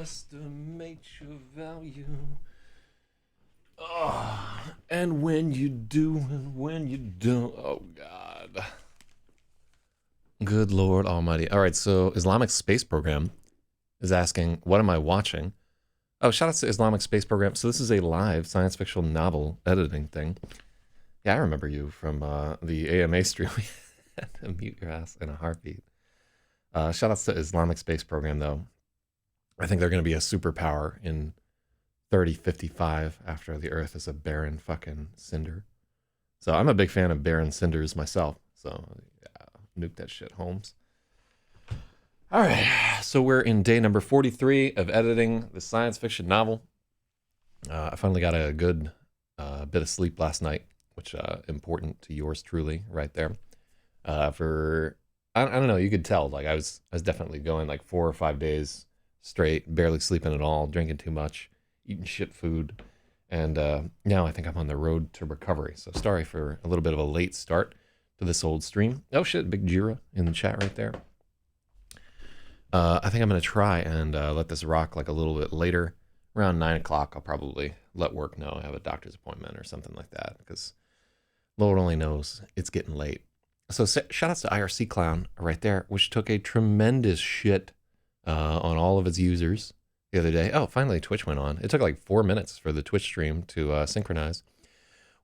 underestimate your value. Oh, and when you do and when you don't. Oh, God. Good Lord Almighty. All right, so Islamic Space Program is asking, what am I watching? Oh, shout out to Islamic Space Program. So this is a live science fiction novel editing thing. Yeah, I remember you from the AMA stream. We had to mute your ass in a heartbeat. Shout outs to Islamic Space Program, though. I think they're going to be a superpower in 3055 after the Earth is a barren fucking cinder. So I'm a big fan of barren cinders myself. So yeah, nuke that shit, Holmes. All right, so we're in day number 43 of editing the science fiction novel. I finally got a good bit of sleep last night, which important to yours truly, right there. For I don't know, you could tell like I was definitely going like 4 or 5 days straight, barely sleeping at all, drinking too much, eating shit food, and now I think I'm on the road to recovery. So sorry for a little bit of a late start to this old stream. Oh shit, big Jira in the chat right there. I think I'm going to try and let this rock like a little bit later. Around 9 o'clock, I'll probably let work know I have a doctor's appointment or something like that, because Lord only knows it's getting late. So shout outs to IRC Clown right there, which took a tremendous shit on all of its users the other day. Oh, finally Twitch went on. It took like 4 minutes for the Twitch stream to synchronize.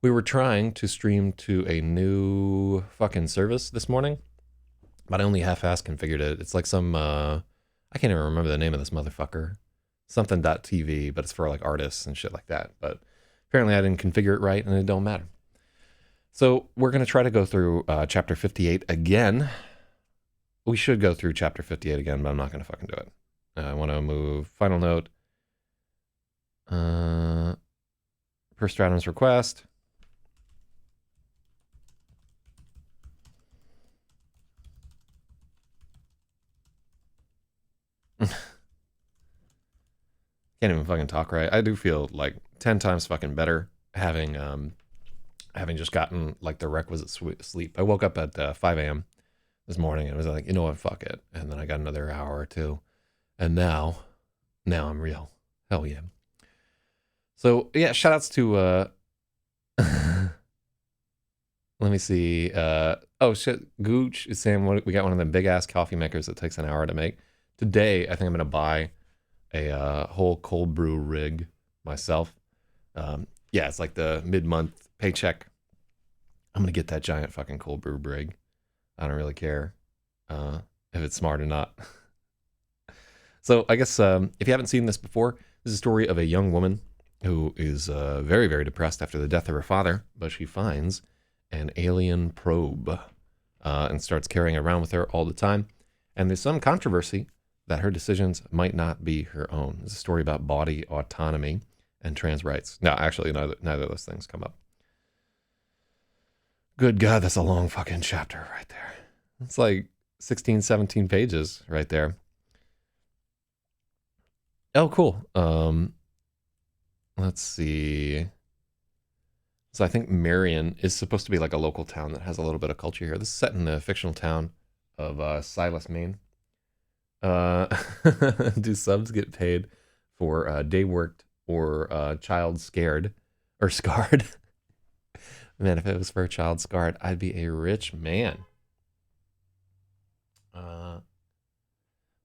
We were trying to stream to a new fucking service this morning, but I only half-assed configured it. It's like some, I can't even remember the name of this motherfucker. Something.tv, but it's for like artists and shit like that. But apparently I didn't configure it right and it don't matter. So we're going to try to go through chapter 58 again. We should go through chapter 58 again, but I'm not going to fucking do it. I want to move final note. Per Stratum's request. Can't even fucking talk right. I do feel like 10 times fucking better having just gotten like the requisite sleep. I woke up at 5 a.m. this morning and was like, you know what, fuck it. And then I got another hour or two. And now I'm real. Hell yeah. So yeah, shout outs to let me see. Oh shit, Gooch is saying we got one of them big ass coffee makers that takes an hour to make. Today, I think I'm gonna buy a whole cold brew rig myself. Yeah, it's like the mid-month paycheck. I'm gonna get that giant fucking cold brew rig. I don't really care if it's smart or not. So I guess if you haven't seen this before, this is a story of a young woman who is very, very depressed after the death of her father, but she finds an alien probe and starts carrying it around with her all the time. And there's some controversy that her decisions might not be her own. It's a story about body autonomy and trans rights. No, actually, neither of those things come up. Good God, that's a long fucking chapter right there. It's like 16, 17 pages right there. Oh, cool. Let's see. So I think Marion is supposed to be like a local town that has a little bit of culture here. This is set in the fictional town of Silas, Maine. Do subs get paid for day worked or child scared or scarred? Man, if it was for a child scarred, I'd be a rich man.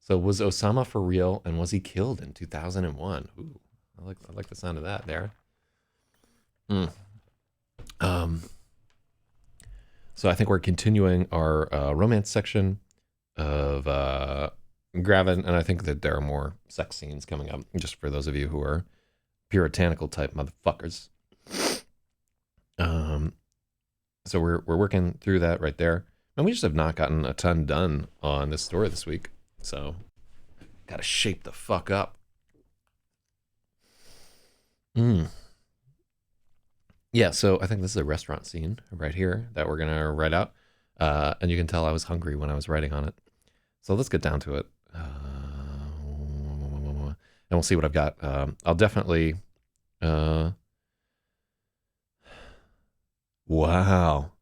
So was Osama for real, and was he killed in 2001? Ooh, I like the sound of that there. So I think we're continuing our romance section of GRAVID, and I think that there are more sex scenes coming up, just for those of you who are puritanical type motherfuckers. So we're working through that right there, and we just have not gotten a ton done on this story this week. So gotta shape the fuck up. Yeah, so I think this is a restaurant scene right here that we're gonna write out, and you can tell I was hungry when I was writing on it. So let's get down to it, and we'll see what I've got. I'll definitely. Wow.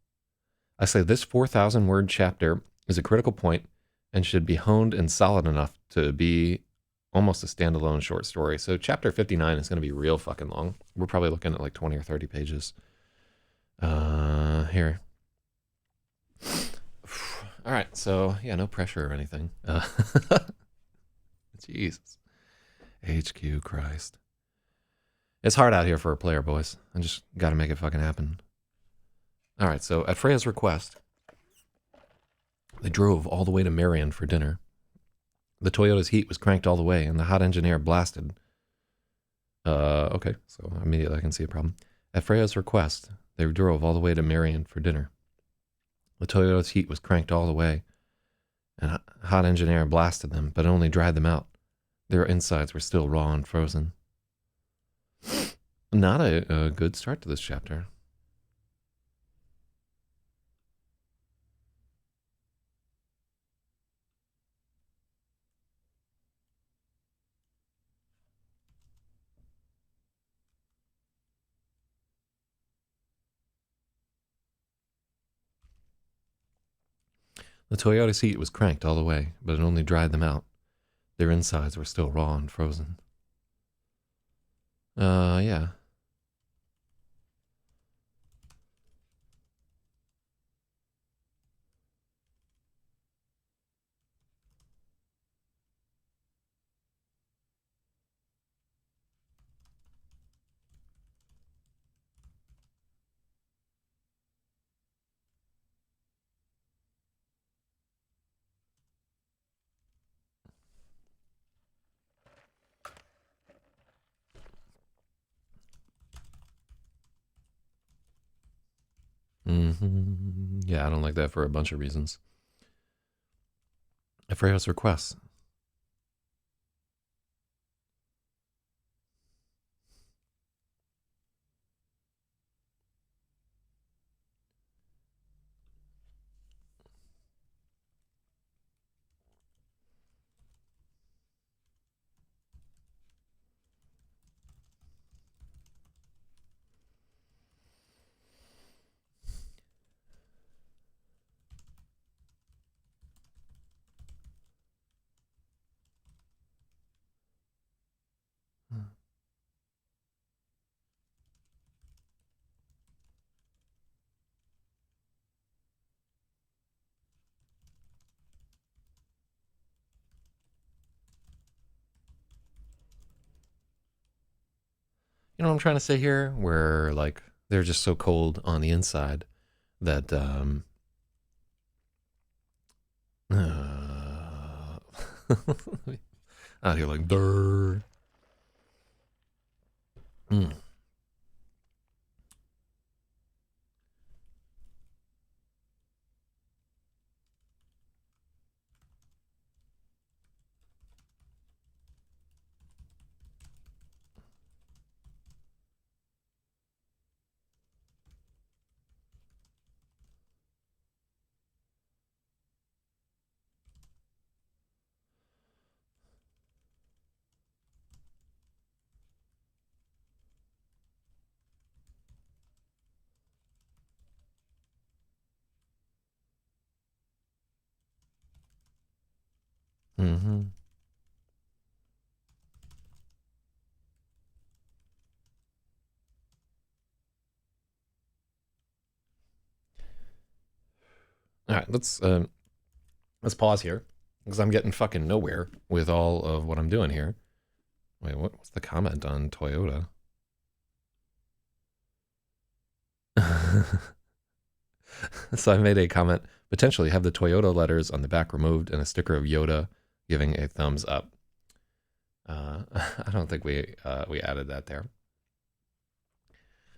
I say this 4,000 word chapter is a critical point and should be honed and solid enough to be almost a standalone short story. So chapter 59 is going to be real fucking long. We're probably looking at like 20 or 30 pages. Here. All right, so yeah, no pressure or anything. Jesus. HQ Christ. It's hard out here for a player, boys. I just got to make it fucking happen. All right, so at Freya's request, they drove all the way to Marion for dinner. The Toyota's heat was cranked all the way, and the hot engine air blasted. Okay, so immediately I can see a problem. At Freya's request, they drove all the way to Marion for dinner. The Toyota's heat was cranked all the way, and hot engine air blasted them, but only dried them out. Their insides were still raw and frozen. Not a good start to this chapter. The Toyota's heat was cranked all the way, but it only dried them out. Their insides were still raw and frozen. Yeah. Yeah, I don't like that for a bunch of reasons. At Freya's request. You know what I'm trying to say here? Where, like, they're just so cold on the inside that, out here like, durr. Mm-hmm. All right, let's pause here because I'm getting fucking nowhere with all of what I'm doing here. Wait, what's the comment on Toyota? So I made a comment, potentially have the Toyota letters on the back removed and a sticker of Yoda giving a thumbs up. I don't think we added that there.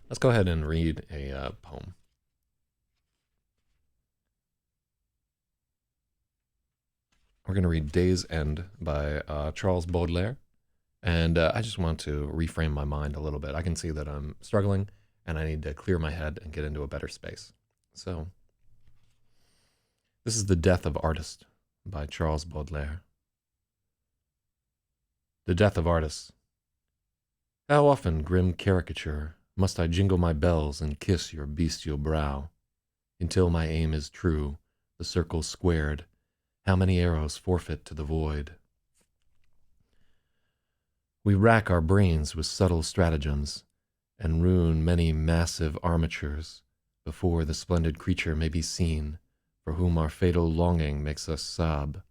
Let's go ahead and read a poem. We're going to read Day's End by Charles Baudelaire. And I just want to reframe my mind a little bit. I can see that I'm struggling and I need to clear my head and get into a better space. So, this is The Death of Artist by Charles Baudelaire. The death of artists. How often, grim caricature, must I jingle my bells and kiss your bestial brow? Until my aim is true, the circle squared, how many arrows forfeit to the void? We rack our brains with subtle stratagems and ruin many massive armatures before the splendid creature may be seen for whom our fatal longing makes us sob.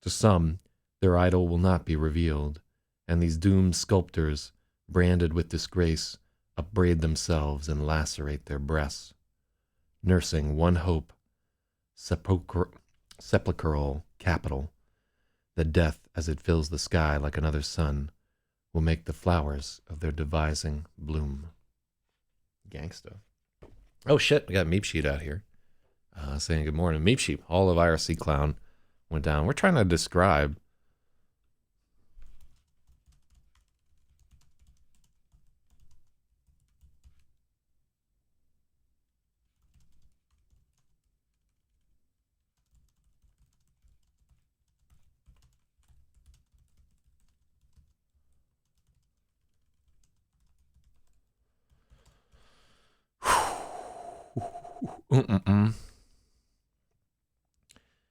To some, their idol will not be revealed, and these doomed sculptors, branded with disgrace, upbraid themselves and lacerate their breasts, nursing one hope, sepulchral capital, that death, as it fills the sky like another sun, will make the flowers of their devising bloom. Gangsta. Oh shit, we got Meep Sheet out here. Saying good morning. Meep Sheep, all of IRC Clown went down. We're trying to describe.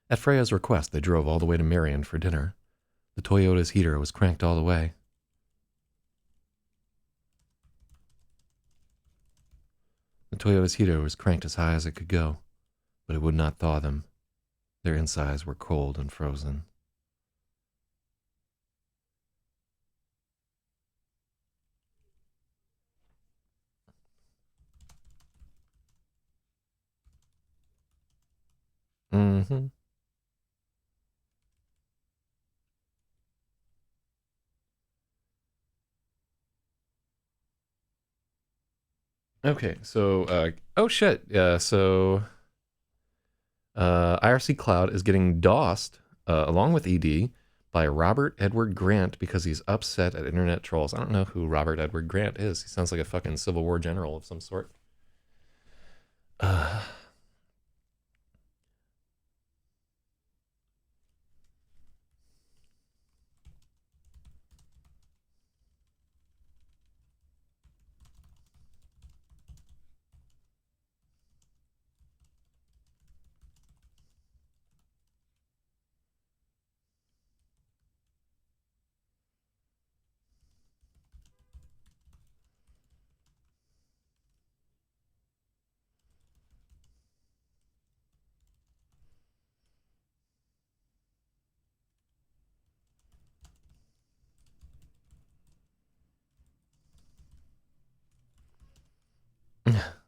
At Freya's request, they drove all the way to Marion for dinner. The Toyota's heater was cranked all the way. The Toyota's heater was cranked as high as it could go, but it would not thaw them. Their insides were cold and frozen. Mm-hmm. Okay, so, oh shit, yeah, so, IRC Cloud is getting DOSed, along with ED, by Robert Edward Grant because he's upset at internet trolls. I don't know who Robert Edward Grant is. He sounds like a fucking Civil War general of some sort.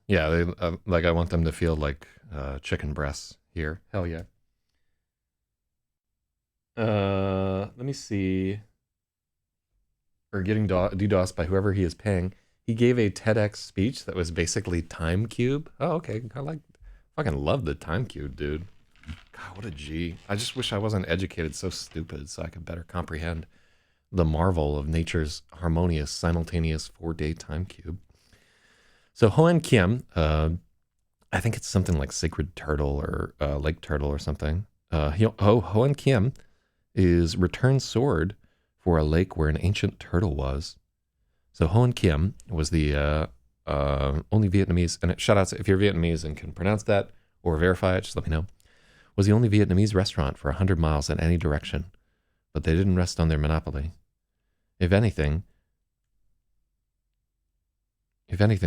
Yeah, they, like I want them to feel like chicken breasts here. Hell yeah. Let me see. Or getting DDoS by whoever he is paying. He gave a TEDx speech that was basically Time Cube. Oh, okay. Fucking love the Time Cube, dude. God, what a G. I just wish I wasn't educated so stupid so I could better comprehend the marvel of nature's harmonious, simultaneous 4-day time cube. So Hoan Kim, I think it's something like Sacred Turtle or Lake Turtle or something. Hoan Kim is return sword for a lake where an ancient turtle was. So Hoan Kim was the only Vietnamese, and shout outs if you're Vietnamese and can pronounce that or verify it, just let me know, was the only Vietnamese restaurant for 100 miles in any direction, but they didn't rest on their monopoly. If anything,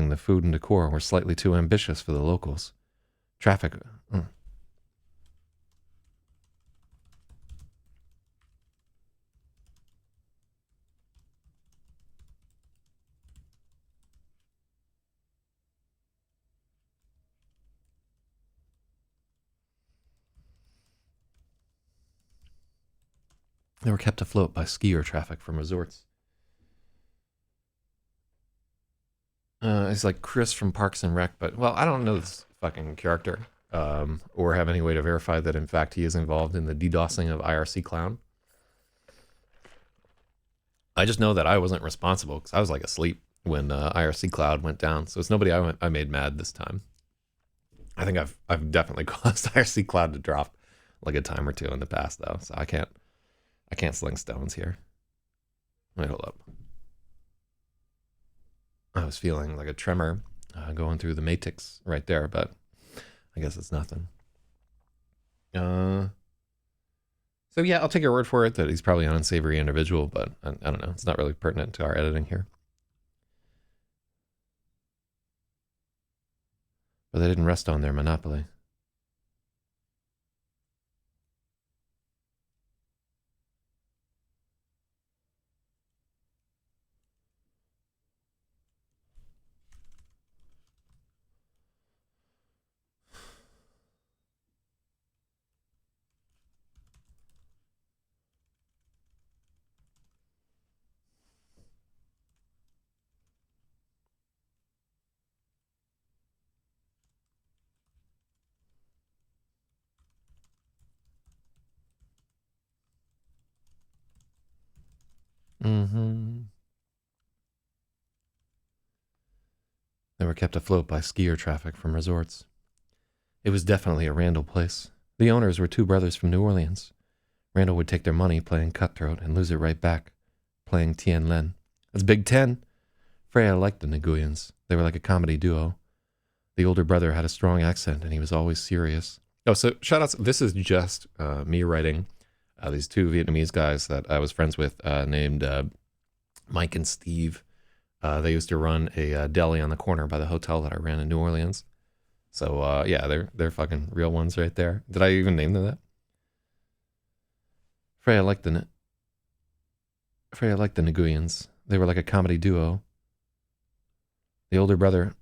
the food and decor were slightly too ambitious for the locals. Traffic. They were kept afloat by skier traffic from resorts. It's like Chris from Parks and Rec, but, well, I don't know this fucking character, or have any way to verify that, in fact, he is involved in the DDoSing of IRC Clown. I just know that I wasn't responsible because I was like asleep when IRC Cloud went down, so it's nobody I made mad this time. I think I've definitely caused IRC Cloud to drop like a time or two in the past, though, so I can't sling stones here. Wait, hold up. I was feeling like a tremor going through the matrix right there, but I guess it's nothing. So So yeah, I'll take your word for it that he's probably an unsavory individual, but I don't know. It's not really pertinent to our editing here. But they didn't rest on their monopoly. Mm-hmm. They were kept afloat by skier traffic from resorts. It was definitely a Randall place. The owners were two brothers from New Orleans. Randall would take their money playing cutthroat and lose it right back, playing Tien Lin. That's Big Ten. Freya liked the Nguyen's. They were like a comedy duo. The older brother had a strong accent and he was always serious. Oh, so shout outs. This is just me writing these two Vietnamese guys that I was friends with named Mike and Steve. They used to run a deli on the corner by the hotel that I ran in New Orleans. So yeah, they're fucking real ones right there. Did I even name them that? Freya liked the Nguyens. They were like a comedy duo. The older brother.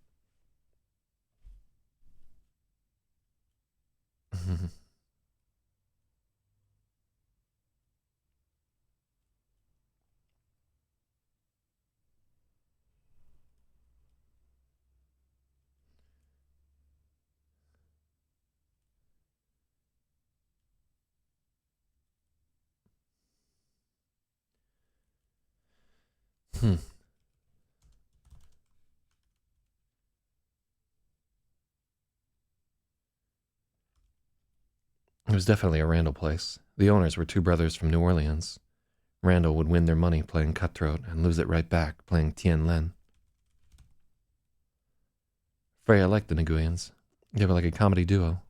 It was definitely a Randall place. The owners were two brothers from New Orleans. Randall would win their money playing cutthroat and lose it right back playing Tien Lin. Freya liked the Nguyens. They were like a comedy duo.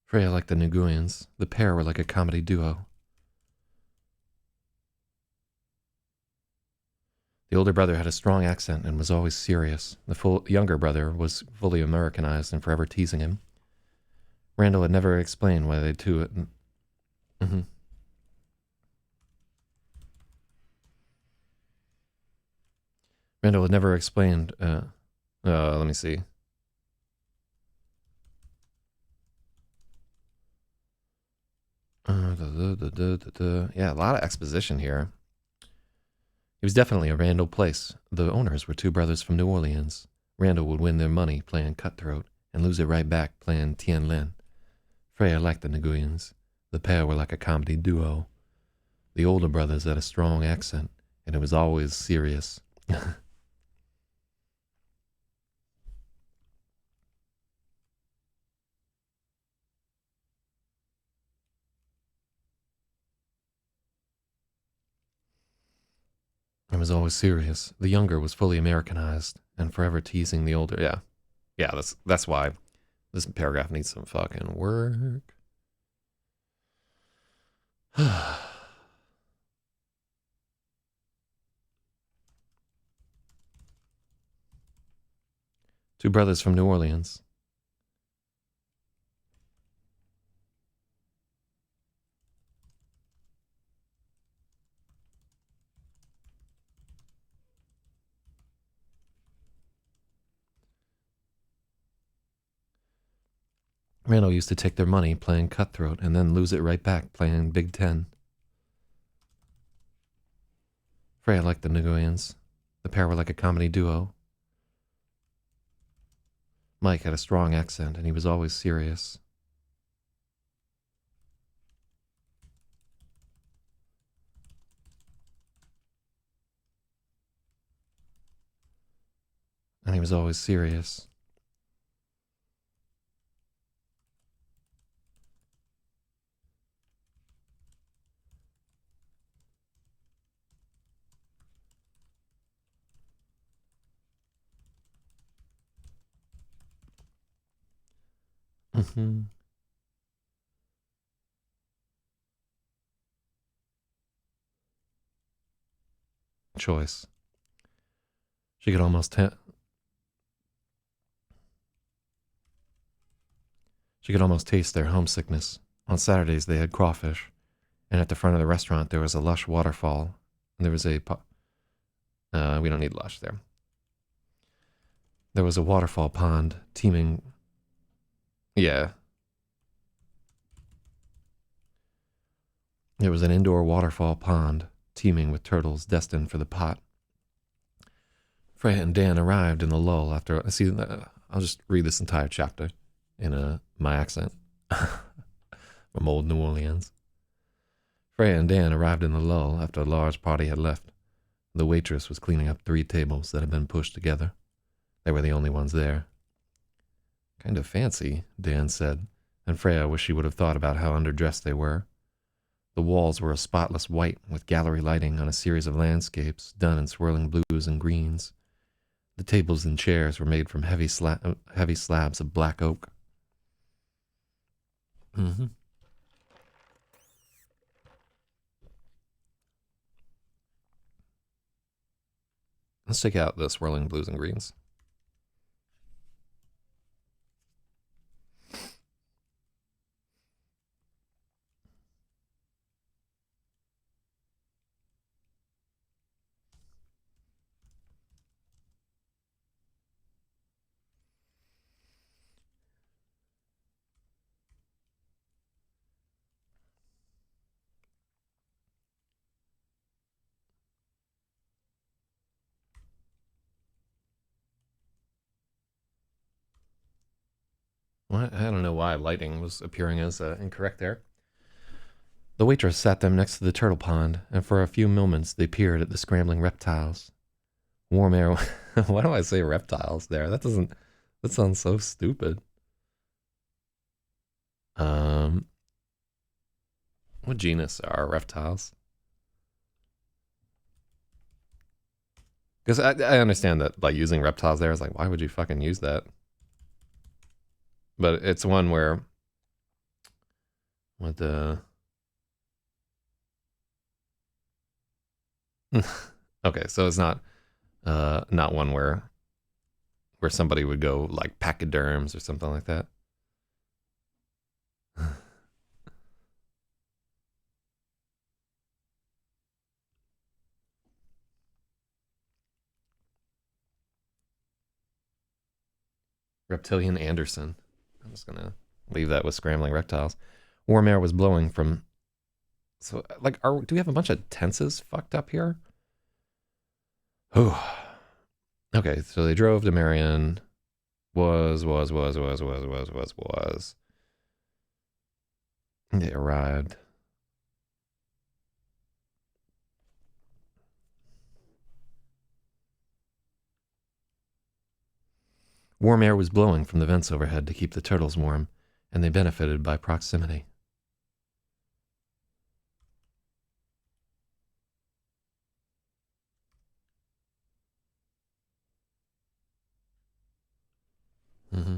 Freya liked the Nguyens. The pair were like a comedy duo. The older brother had a strong accent and was always serious. The younger brother was fully Americanized and forever teasing him. Randall had never explained why they two. Mm-hmm. Randall had never explained. Let me see. Yeah, a lot of exposition here. It was definitely a Randall place. The owners were two brothers from New Orleans. Randall would win their money playing cutthroat and lose it right back playing Tien Lin. Freya liked the Nguyens. The pair were like a comedy duo. The older brothers had a strong accent, and it was always serious. It was always serious. The younger was fully Americanized and forever teasing the older. Yeah, yeah. That's why this paragraph needs some fucking work. Two brothers from New Orleans. Randall used to take their money playing cutthroat and then lose it right back playing Big Ten. Freya liked the Nguyens. The pair were like a comedy duo. Mike had a strong accent and he was always serious. And he was always serious. Mm-hmm. Choice. She could almost she could almost taste their homesickness. On Saturdays they had crawfish, and at the front of the restaurant there was a lush waterfall. And there was a we don't need lush there. There was a waterfall pond teeming. Yeah, there was an indoor waterfall pond teeming with turtles destined for the pot. Freya and Dan arrived in the lull after. See, I'll just read this entire chapter in my accent from old New Orleans. Freya and Dan arrived in the lull after a large party had left. The waitress was cleaning up 3 tables that had been pushed together. They were the only ones there. Kind of fancy, Dan said, and Freya wished she would have thought about how underdressed they were. The walls were a spotless white with gallery lighting on a series of landscapes done in swirling blues and greens. The tables and chairs were made from heavy slabs of black oak. Mm-hmm. Let's check out the swirling blues and greens. What? I don't know why lighting was appearing as incorrect there. The waitress sat them next to the turtle pond, and for a few moments they peered at the scrambling reptiles. Warm air. Why do I say reptiles there? That sounds so stupid. Um, what genus are reptiles? Because I understand that by using reptiles there is like, why would you fucking use that? But it's one where what the okay, so it's not one where somebody would go like pachyderms or something like that. Reptilian Anderson. I'm just gonna leave that with scrambling reptiles. Warm air was blowing from. So, like, do we have a bunch of tenses fucked up here? Oh, okay. So they drove to Marion. Was. They arrived. Warm air was blowing from the vents overhead to keep the turtles warm, and they benefited by proximity. Mm-hmm.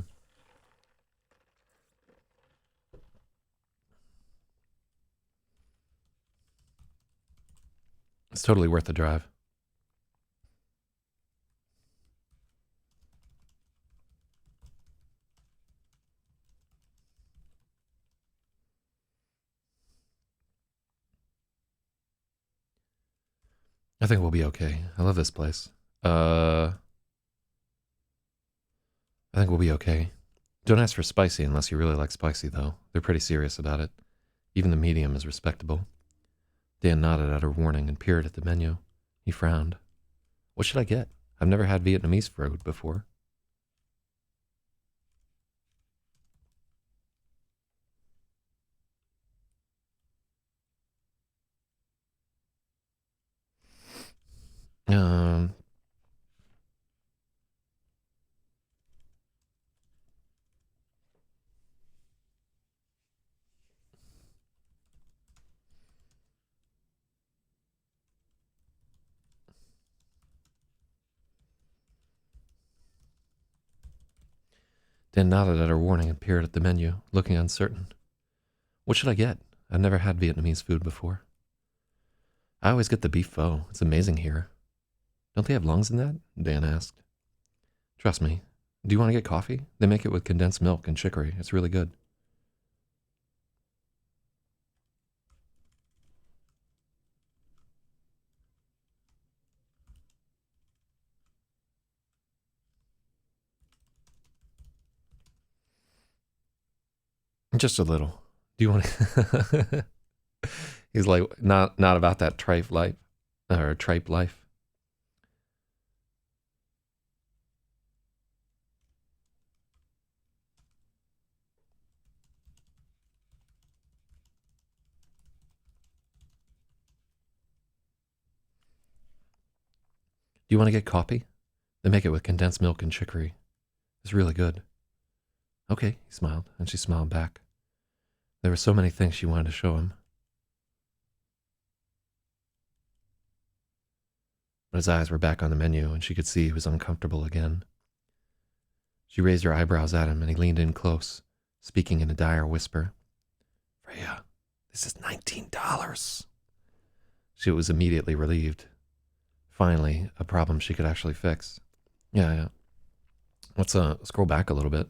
It's totally worth the drive. I think we'll be okay. I love this place. I think we'll be okay. Don't ask for spicy unless you really like spicy, though. They're pretty serious about it. Even the medium is respectable. Dan nodded at her warning and peered at the menu. He frowned. What should I get? I've never had Vietnamese food before. Um, Dan nodded at her warning and peered at the menu, looking uncertain. What should I get? I've never had Vietnamese food before. I always get the beef pho. It's amazing here. Don't they have lungs in that? Dan asked. Trust me. Do you want to get coffee? They make it with condensed milk and chicory. It's really good. Just a little. Do you want to... He's like, not about that tripe life. Or tripe life. Do you want to get coffee? They make it with condensed milk and chicory. It's really good. Okay, he smiled, and she smiled back. There were so many things she wanted to show him. But his eyes were back on the menu, and she could see he was uncomfortable again. She raised her eyebrows at him, and he leaned in close, speaking in a dire whisper. Freya, this is $19. She was immediately relieved. Finally, a problem she could actually fix. Yeah. Let's scroll back a little bit.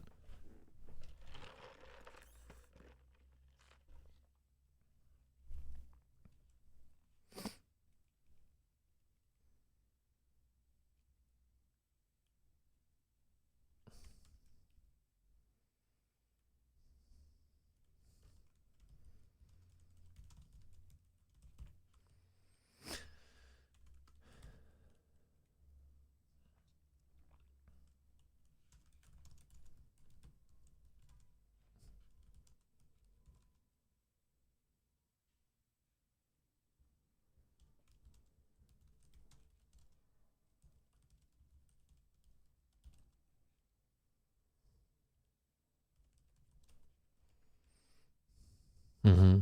Mm-hmm.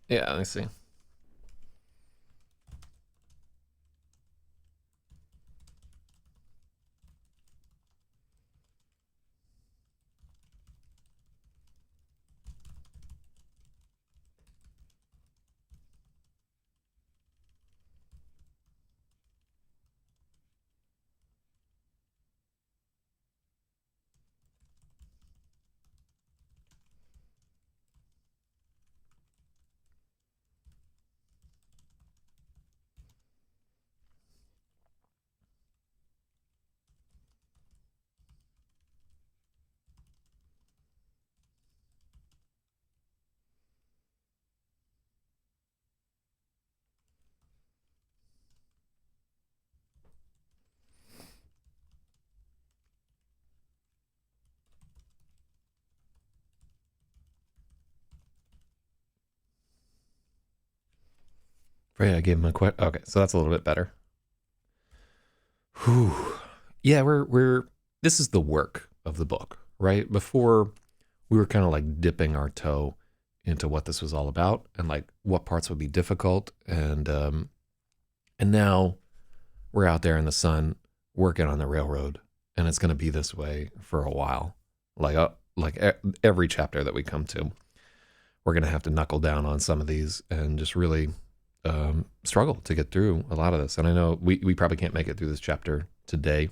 Yeah, let me see. Freya, I gave him a quick. Okay, so that's a little bit better. Whew. Yeah, we're. This is the work of the book, right? Before we were kind of like dipping our toe into what this was all about and like what parts would be difficult, and now we're out there in the sun working on the railroad, and it's going to be this way for a while. Every chapter that we come to, we're going to have to knuckle down on some of these and just really struggle to get through a lot of this. And I know we probably can't make it through this chapter today.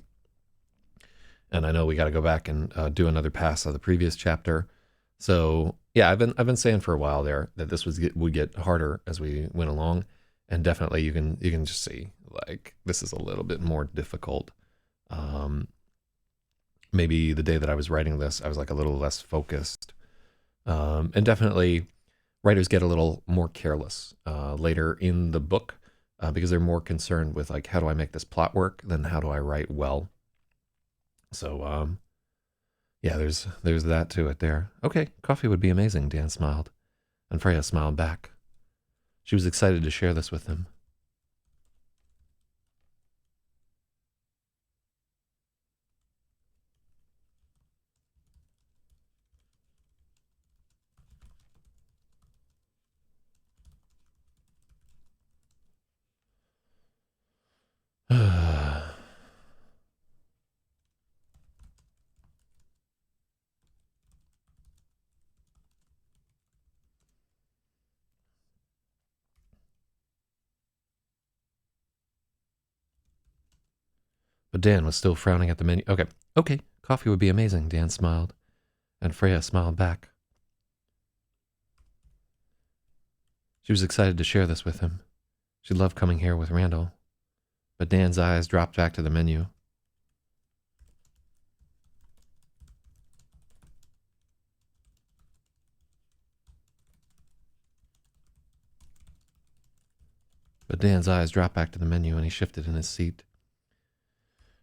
And I know we got to go back and do another pass of the previous chapter. So yeah, I've been saying for a while there that this would get harder as we went along, and definitely you can just see like this is a little bit more difficult. Maybe the day that I was writing this, I was like a little less focused, and definitely writers get a little more careless later in the book because they're more concerned with like how do I make this plot work than how do I write well. So Yeah, there's that to it there. Okay, coffee would be amazing, Dan smiled. And Freya smiled back. She was excited to share this with him. But Dan was still frowning at the menu. Okay, coffee would be amazing, Dan smiled. And Freya smiled back. She was excited to share this with him. She loved coming here with Randall. But Dan's eyes dropped back to the menu. And he shifted in his seat.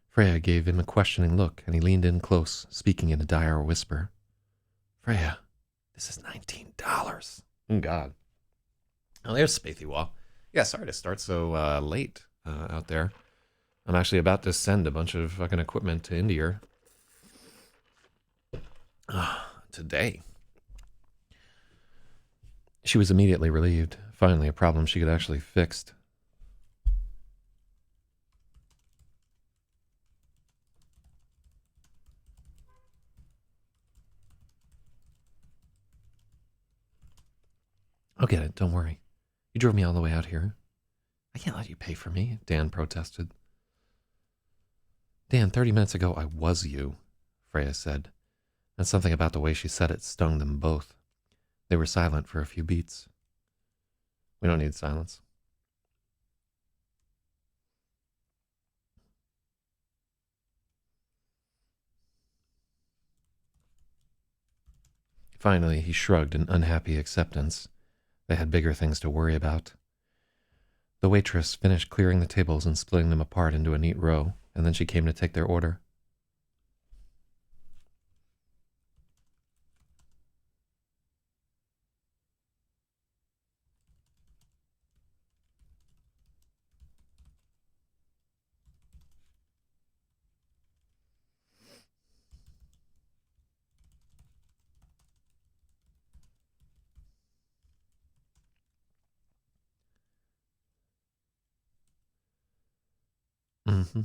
Freya gave him a questioning look, and he leaned in close, speaking in a dire whisper. Freya, this is $19. Oh, God. Oh, there's Spathy Wall. Yeah, sorry to start so late out there. I'm actually about to send a bunch of fucking equipment to India today. She was immediately relieved. Finally, a problem she could actually fix. I'll get it, don't worry. You drove me all the way out here. I can't let you pay for me, Dan protested. Dan, 30 minutes ago I was you, Freya said, and something about the way she said it stung them both. They were silent for a few beats. We don't need silence. Finally, he shrugged in unhappy acceptance. They had bigger things to worry about. The waitress finished clearing the tables and splitting them apart into a neat row, and then she came to take their order. Mm-hmm.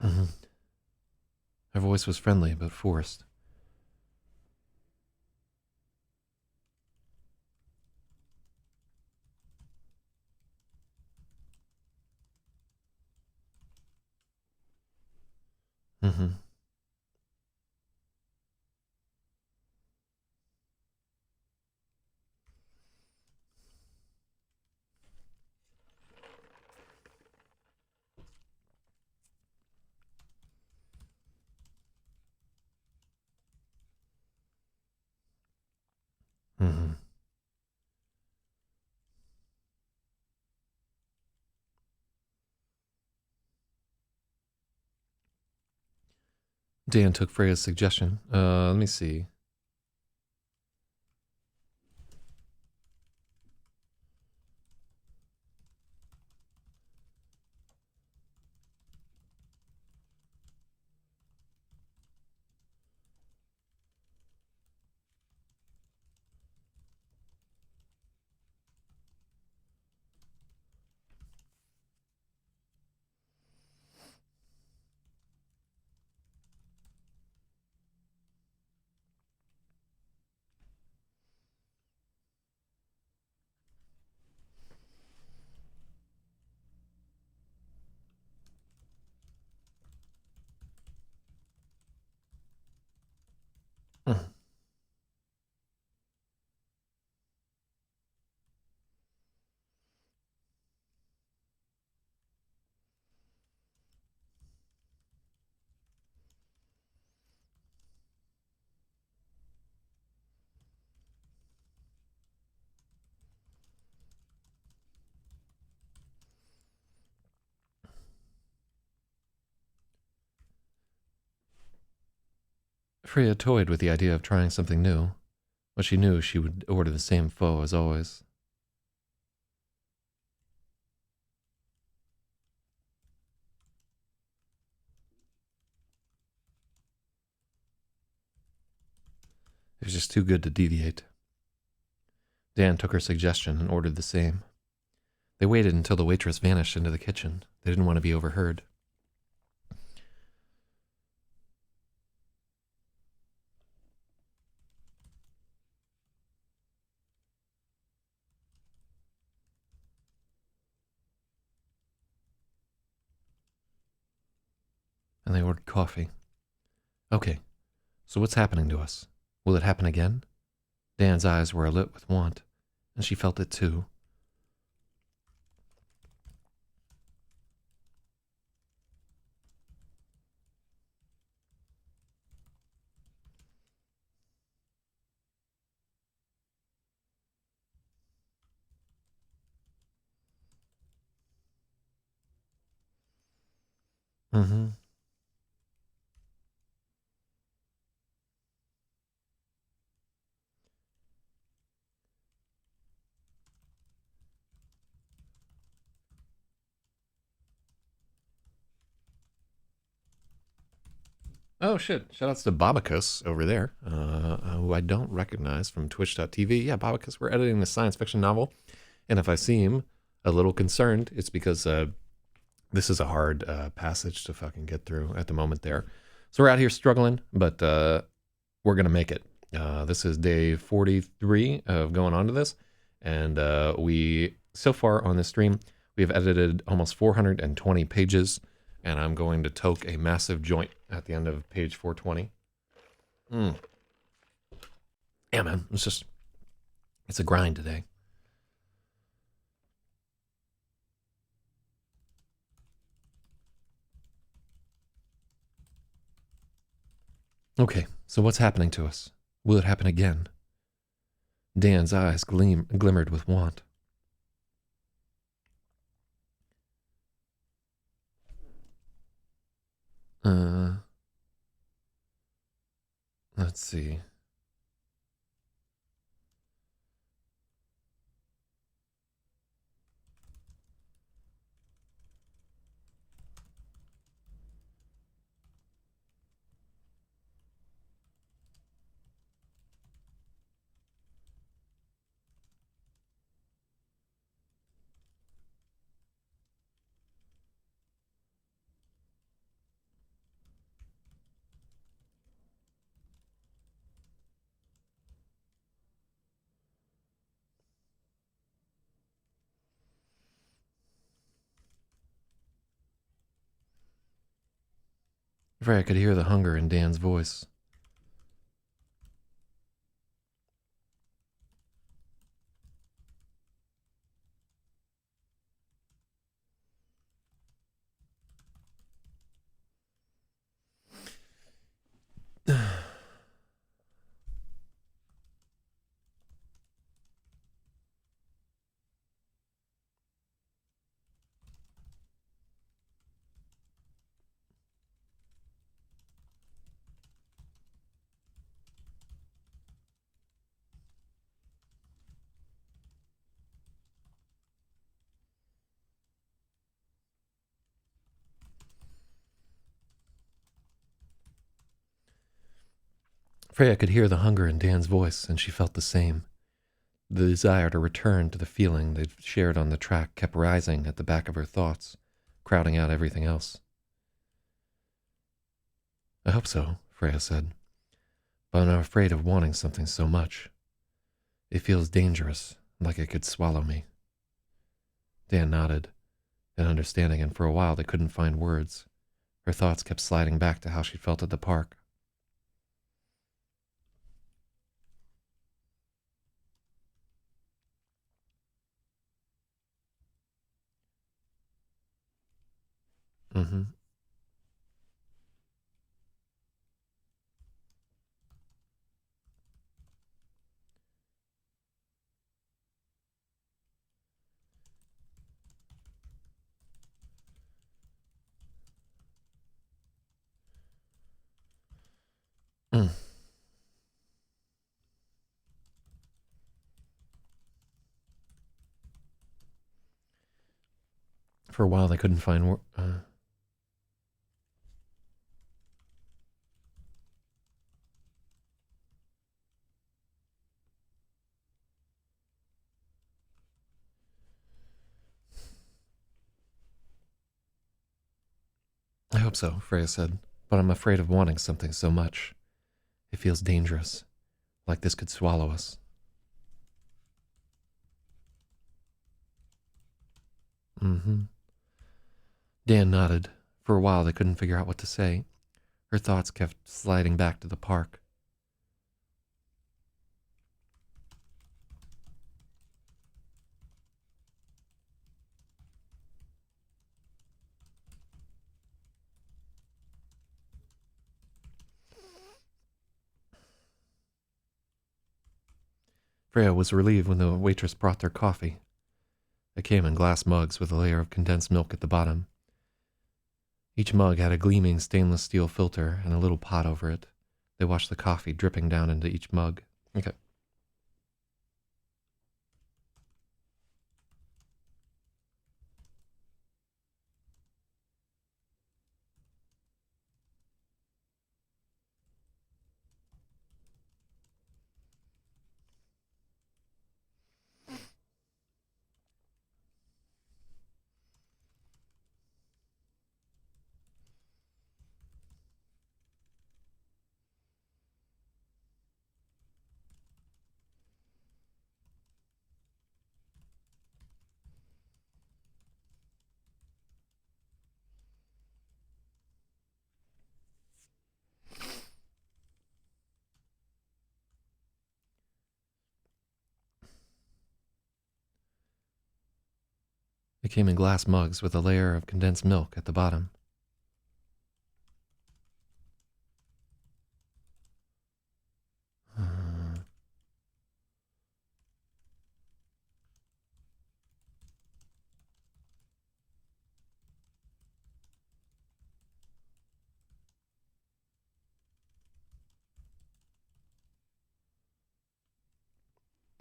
Mm-hmm. Her voice was friendly but forced. Mm-hmm. Mm-hmm. Dan took Freya's suggestion. Let me see. Freya toyed with the idea of trying something new, but she knew she would order the same pho as always. It was just too good to deviate. Dan took her suggestion and ordered the same. They waited until the waitress vanished into the kitchen. They didn't want to be overheard. And they ordered coffee. Okay, so what's happening to us? Will it happen again? Dan's eyes were alit with want, and she felt it too. Mm-hmm. Oh shit! Shoutouts to Babacus over there, who I don't recognize from Twitch.tv. Yeah, Babacus, we're editing the science fiction novel, and if I seem a little concerned, it's because this is a hard passage to fucking get through at the moment there. So we're out here struggling, but we're gonna make it. This is day 43 of going on to this, and we so far on this stream we have edited almost 420 pages. And I'm going to toke a massive joint at the end of page 420. Yeah, man, it's a grind today. Okay, so what's happening to us? Will it happen again? Dan's eyes glimmered with want. Let's see. Freya could hear the hunger in Dan's voice. Freya could hear the hunger in Dan's voice, and she felt the same. The desire to return to the feeling they'd shared on the track kept rising at the back of her thoughts, crowding out everything else. I hope so, Freya said, but I'm afraid of wanting something so much. It feels dangerous, like it could swallow me. Dan nodded, in understanding, and for a while they couldn't find words. Her thoughts kept sliding back to how she felt at the park. Mm-hmm. For a while, they couldn't find. I hope so, Freya said, but I'm afraid of wanting something so much. It feels dangerous, like this could swallow us. Mm-hmm. Dan nodded. For a while, they couldn't figure out what to say. Her thoughts kept sliding back to the park. Freya was relieved when the waitress brought their coffee. It came in glass mugs with a layer of condensed milk at the bottom. Each mug had a gleaming stainless steel filter and a little pot over it. They watched the coffee dripping down into each mug. Okay. It came in glass mugs with a layer of condensed milk at the bottom.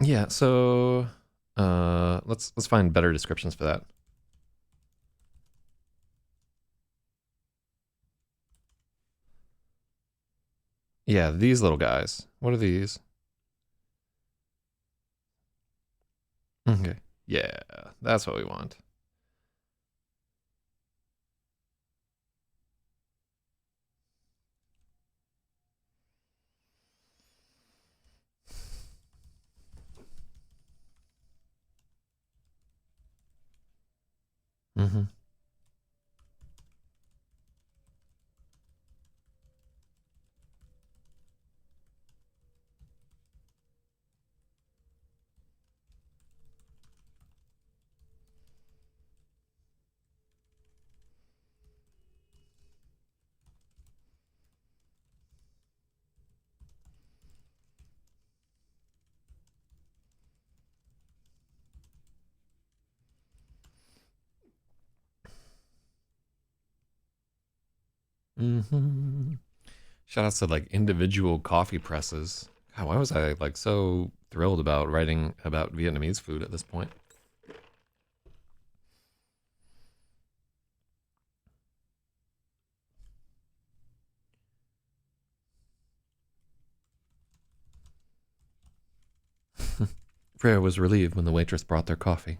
Yeah, so let's find better descriptions for that. Yeah, these little guys. What are these? Okay. Yeah, that's what we want. Mm-hmm. Mm-hmm. Shout outs to like individual coffee presses. God, why was I like so thrilled about writing about Vietnamese food at this point? Freya was relieved when the waitress brought their coffee.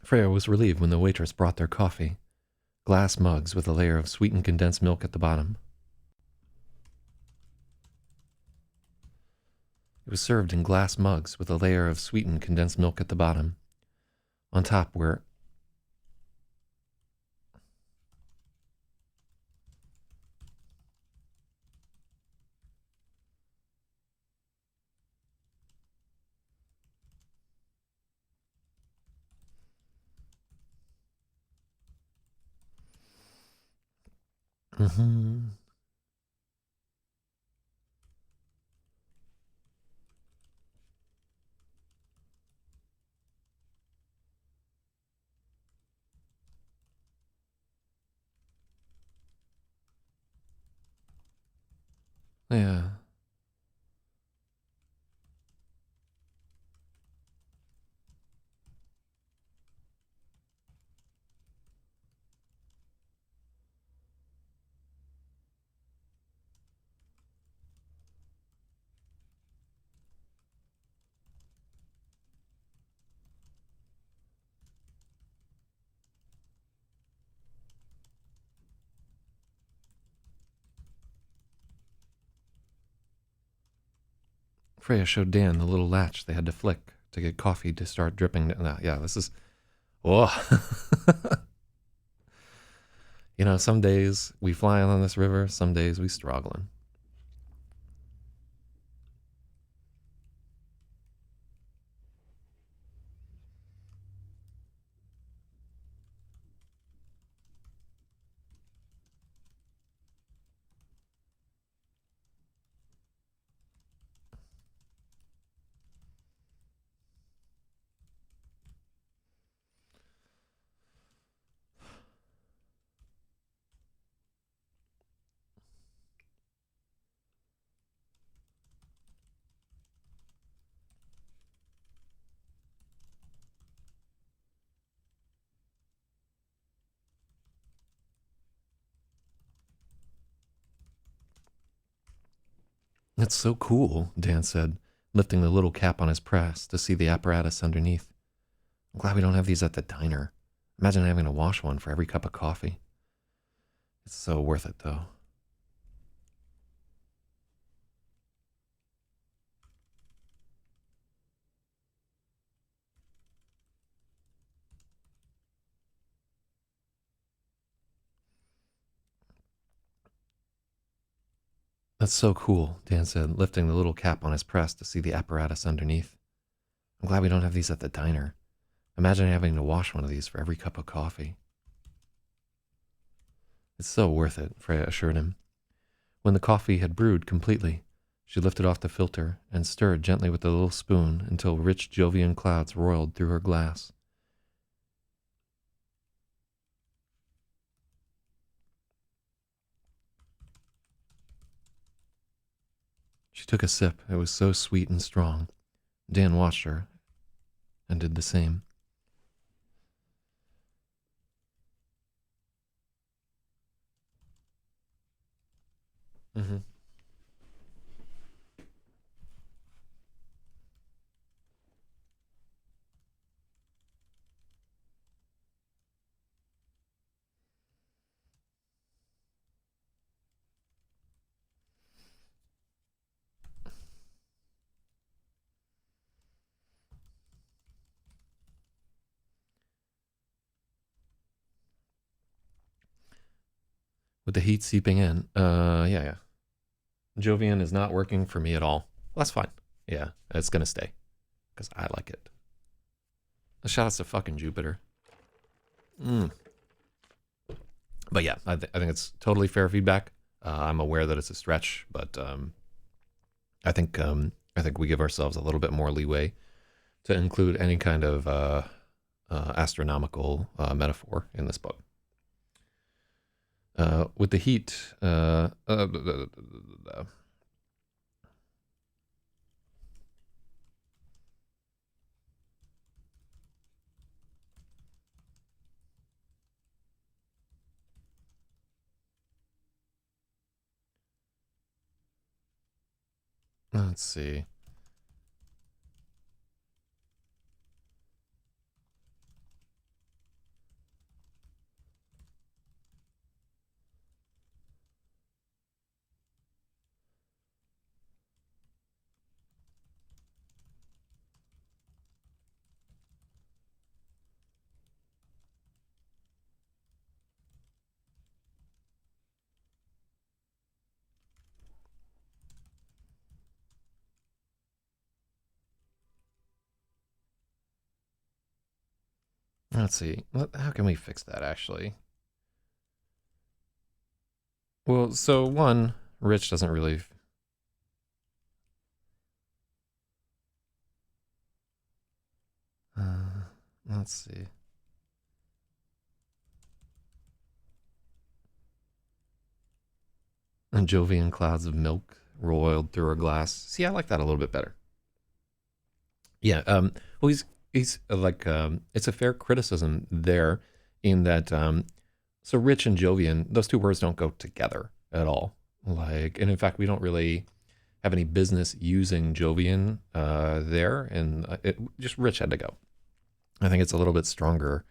Freya was relieved when the waitress brought their coffee, glass mugs with a layer of sweetened condensed milk at the bottom. It was served in glass mugs with a layer of sweetened condensed milk at the bottom. On top were... Mm-hmm. Yeah. Freya showed Dan the little latch they had to flick to get coffee to start dripping. Yeah, this is... Oh. You know, some days we fly on this river, some days we struggling. It's so cool, Dan said, lifting the little cap on his press to see the apparatus underneath. I'm glad we don't have these at the diner. Imagine having to wash one for every cup of coffee. It's so worth it, though. That's so cool, Dan said, lifting the little cap on his press to see the apparatus underneath. I'm glad we don't have these at the diner. Imagine having to wash one of these for every cup of coffee. It's so worth it, Freya assured him. When the coffee had brewed completely, she lifted off the filter and stirred gently with a little spoon until rich Jovian clouds roiled through her glass. She took a sip. It was so sweet and strong. Dan watched her and did the same. Mm-hmm. With the heat seeping in. Yeah. Jovian is not working for me at all. Well, that's fine. Yeah, it's gonna stay. Because I like it. Shout out to fucking Jupiter. But yeah, I think it's totally fair feedback. I'm aware that it's a stretch, but I think we give ourselves a little bit more leeway to include any kind of astronomical metaphor in this book. With the heat, let's see. Let's see. How can we fix that, actually? Well, so one, Rich doesn't really... let's see. And Jovian clouds of milk roiled through her glass. See, I like that a little bit better. Yeah. Well, he's like it's a fair criticism there in that so rich and Jovian, those two words don't go together at all. Like, and in fact, we don't really have any business using Jovian there, and it just rich had to go. I think it's a little bit stronger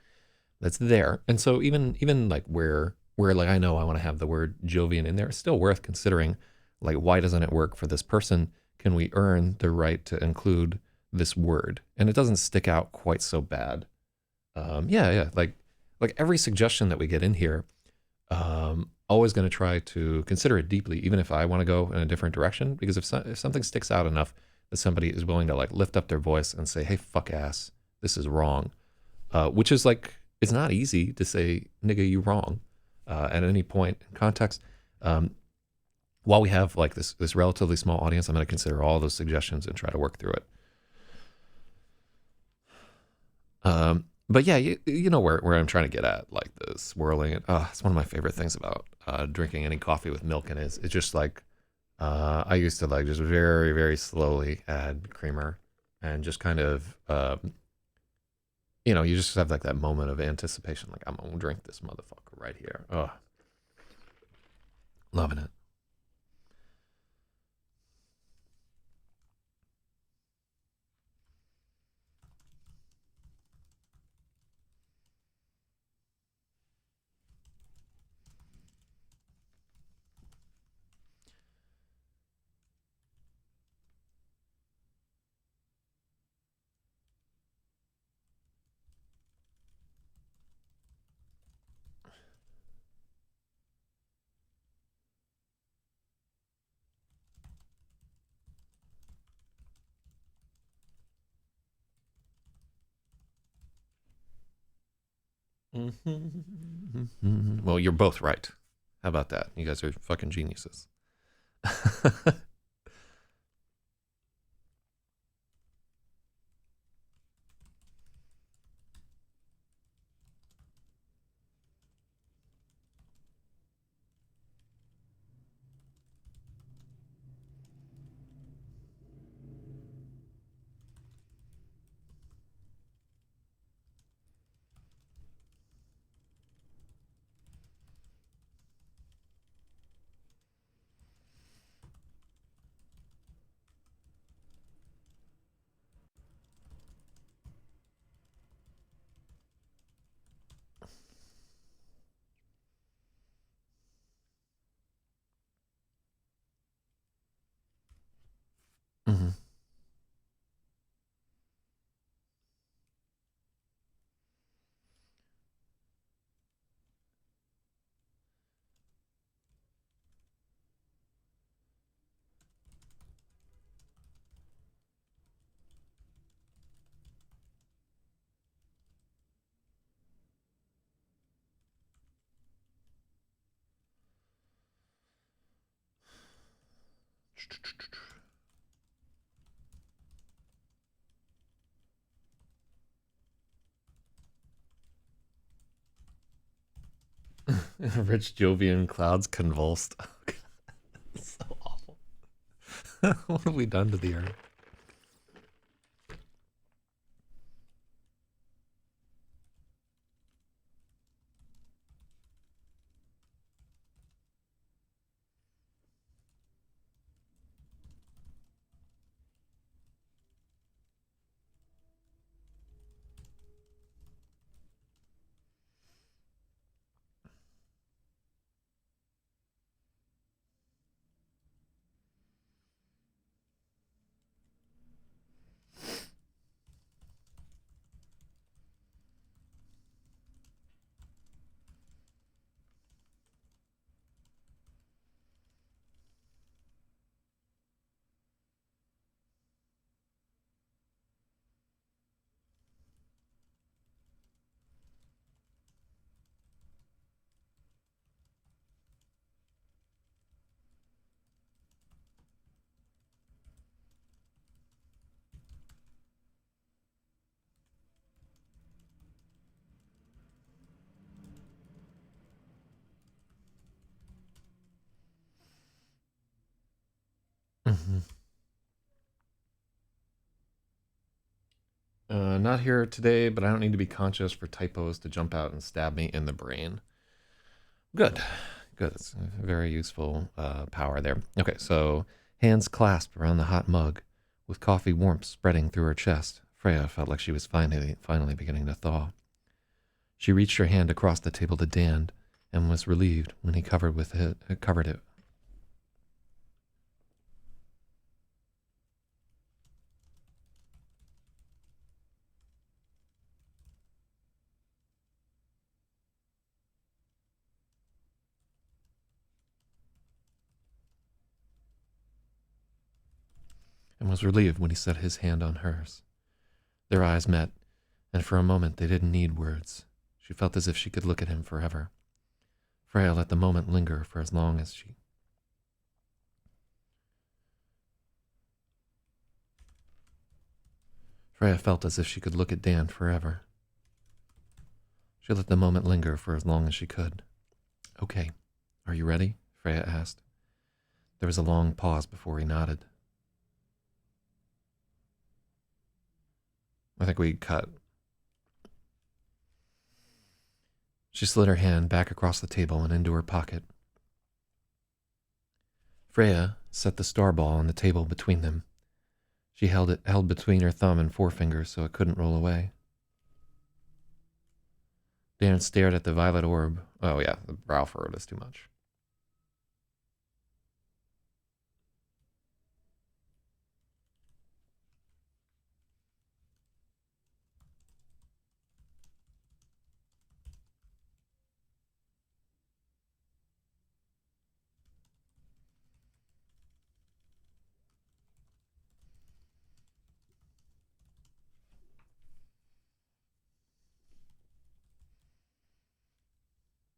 that's there, and so even like where like I know I want to have the word Jovian in there, it's still worth considering. Like, why doesn't it work for this person? Can we earn the right to include this word? And it doesn't stick out quite so bad. Yeah. Like every suggestion that we get in here, always going to try to consider it deeply, even if I want to go in a different direction. Because if something sticks out enough that somebody is willing to like lift up their voice and say, "Hey, fuck ass, this is wrong," which is like it's not easy to say, "Nigga, you wrong," at any point in context. Um, while we have like this relatively small audience, I'm going to consider all those suggestions and try to work through it. But yeah, you know where I'm trying to get at, like the swirling. It's one of my favorite things about drinking any coffee with milk in it. It's just like I used to like just very, very slowly add creamer and just kind of, you just have like that moment of anticipation. Like, I'm going to drink this motherfucker right here. Oh, loving it. Well, you're both right. How about that? You guys are fucking geniuses. Mhm. Rich Jovian clouds convulsed. So awful. What have we done to the earth? Mm-hmm. Not here today, but I don't need to be conscious for typos to jump out and stab me in the brain. Good. Good. It's a very useful power there. Okay, so hands clasped around the hot mug, with coffee warmth spreading through her chest. Freya felt like she was finally beginning to thaw. She reached her hand across the table to Dan and was relieved when he covered it. And was relieved when he set his hand on hers. Their eyes met, and for a moment they didn't need words. She felt as if she could look at him forever. Freya let the moment linger for as long as she... Freya felt as if she could look at Dan forever. She let the moment linger for as long as she could. Okay, are you ready? Freya asked. There was a long pause before he nodded. I think we cut. She slid her hand back across the table and into her pocket. Freya set the star ball on the table between them. She held it between her thumb and forefinger so it couldn't roll away. Dan stared at the violet orb. Oh yeah, the brow furrowed is too much.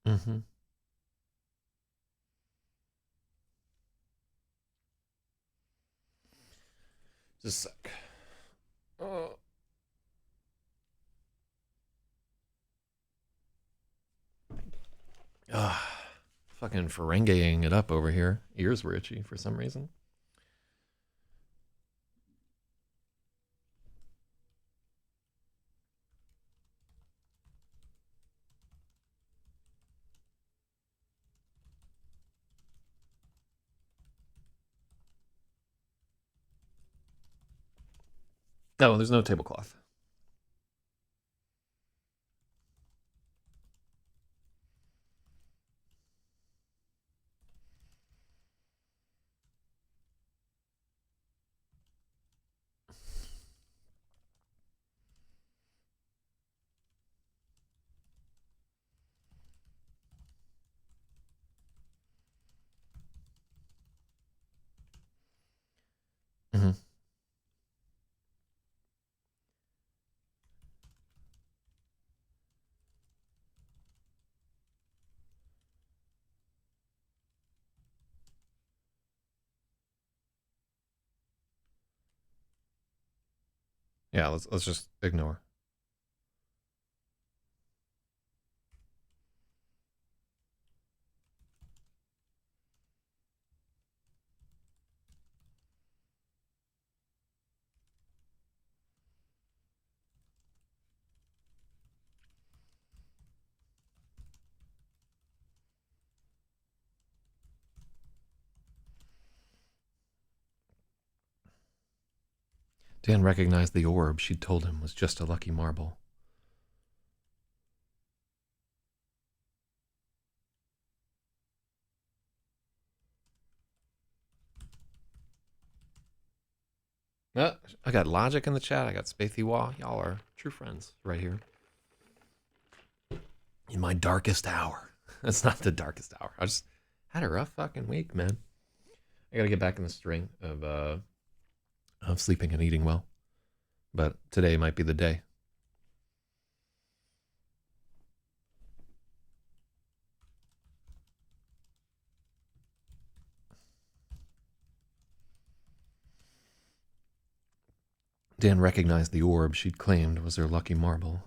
Mm-hmm. Just a sec. Oh. Ah, fucking Ferengiing it up over here. Ears were itchy for some reason. No, there's no tablecloth. Mm-hmm. Yeah, let's just ignore. Dan recognized the orb she'd told him was just a lucky marble. I got Logic in the chat. I got Spathy Wah. Y'all are true friends right here. In my darkest hour. That's not the darkest hour. I just had a rough fucking week, man. I gotta get back in the string of sleeping and eating well. But today might be the day. Dan recognized the orb she'd claimed was her lucky marble.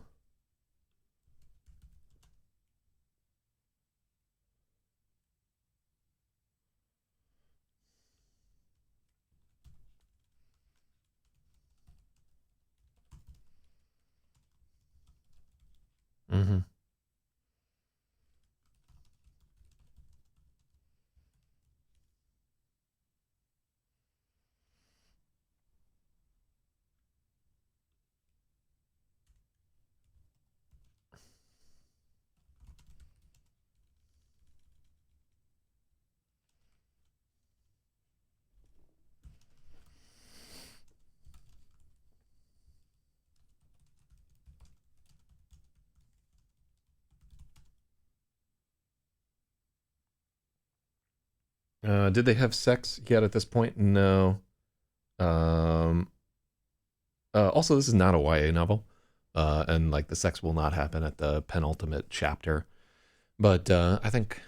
Mm-hmm. Did they have sex yet at this point? No. Um, also, this is not a YA novel, and like the sex will not happen at the penultimate chapter. But I think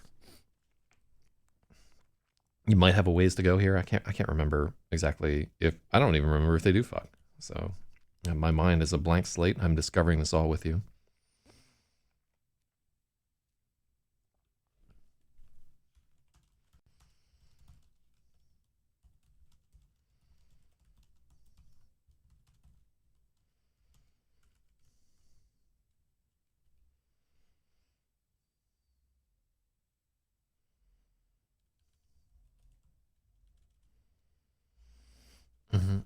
you might have a ways to go here. I can't remember exactly if I don't even remember if they do fuck. So my mind is a blank slate. I'm discovering this all with you. Mm-hmm.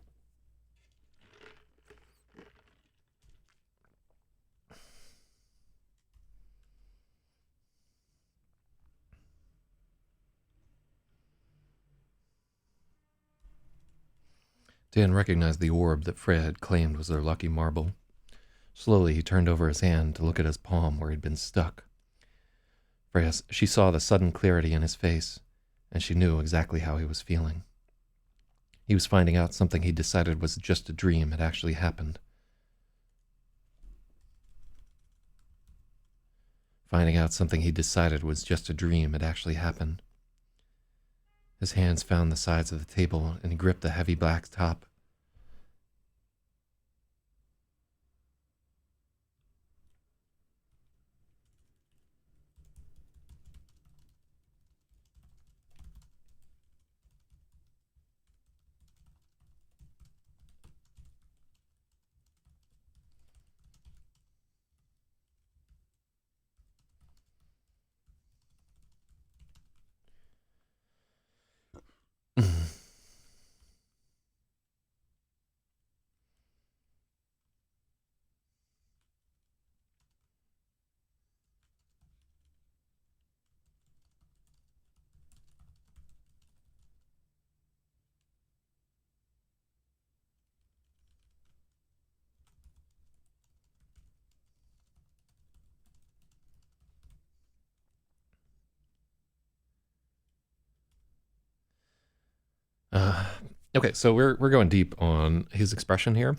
Dan recognized the orb that Freya had claimed was their lucky marble. Slowly, he turned over his hand to look at his palm where he'd been stuck. Freya, she saw the sudden clarity in his face, and she knew exactly how he was feeling. He was finding out something he decided was just a dream had actually happened. Finding out something he decided was just a dream had actually happened. His hands found the sides of the table and he gripped the heavy black top. Uh, okay, so we're going deep on his expression here.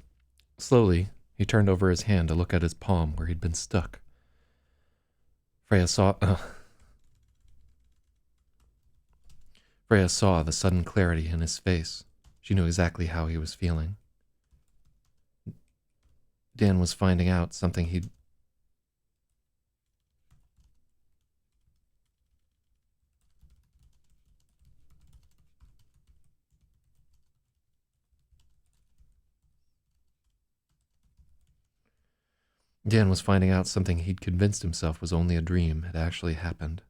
Slowly, he turned over his hand to look at his palm where he'd been stuck. Freya saw. Freya saw the sudden clarity in his face. She knew exactly how he was feeling. Dan was finding out something he'd. Dan was finding out something he'd convinced himself was only a dream had actually happened.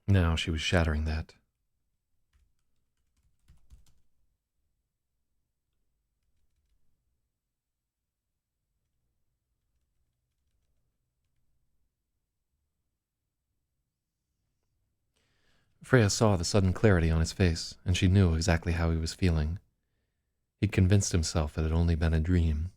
Now she was shattering that. Freya saw the sudden clarity on his face, and she knew exactly how he was feeling. He'd convinced himself it had only been a dream.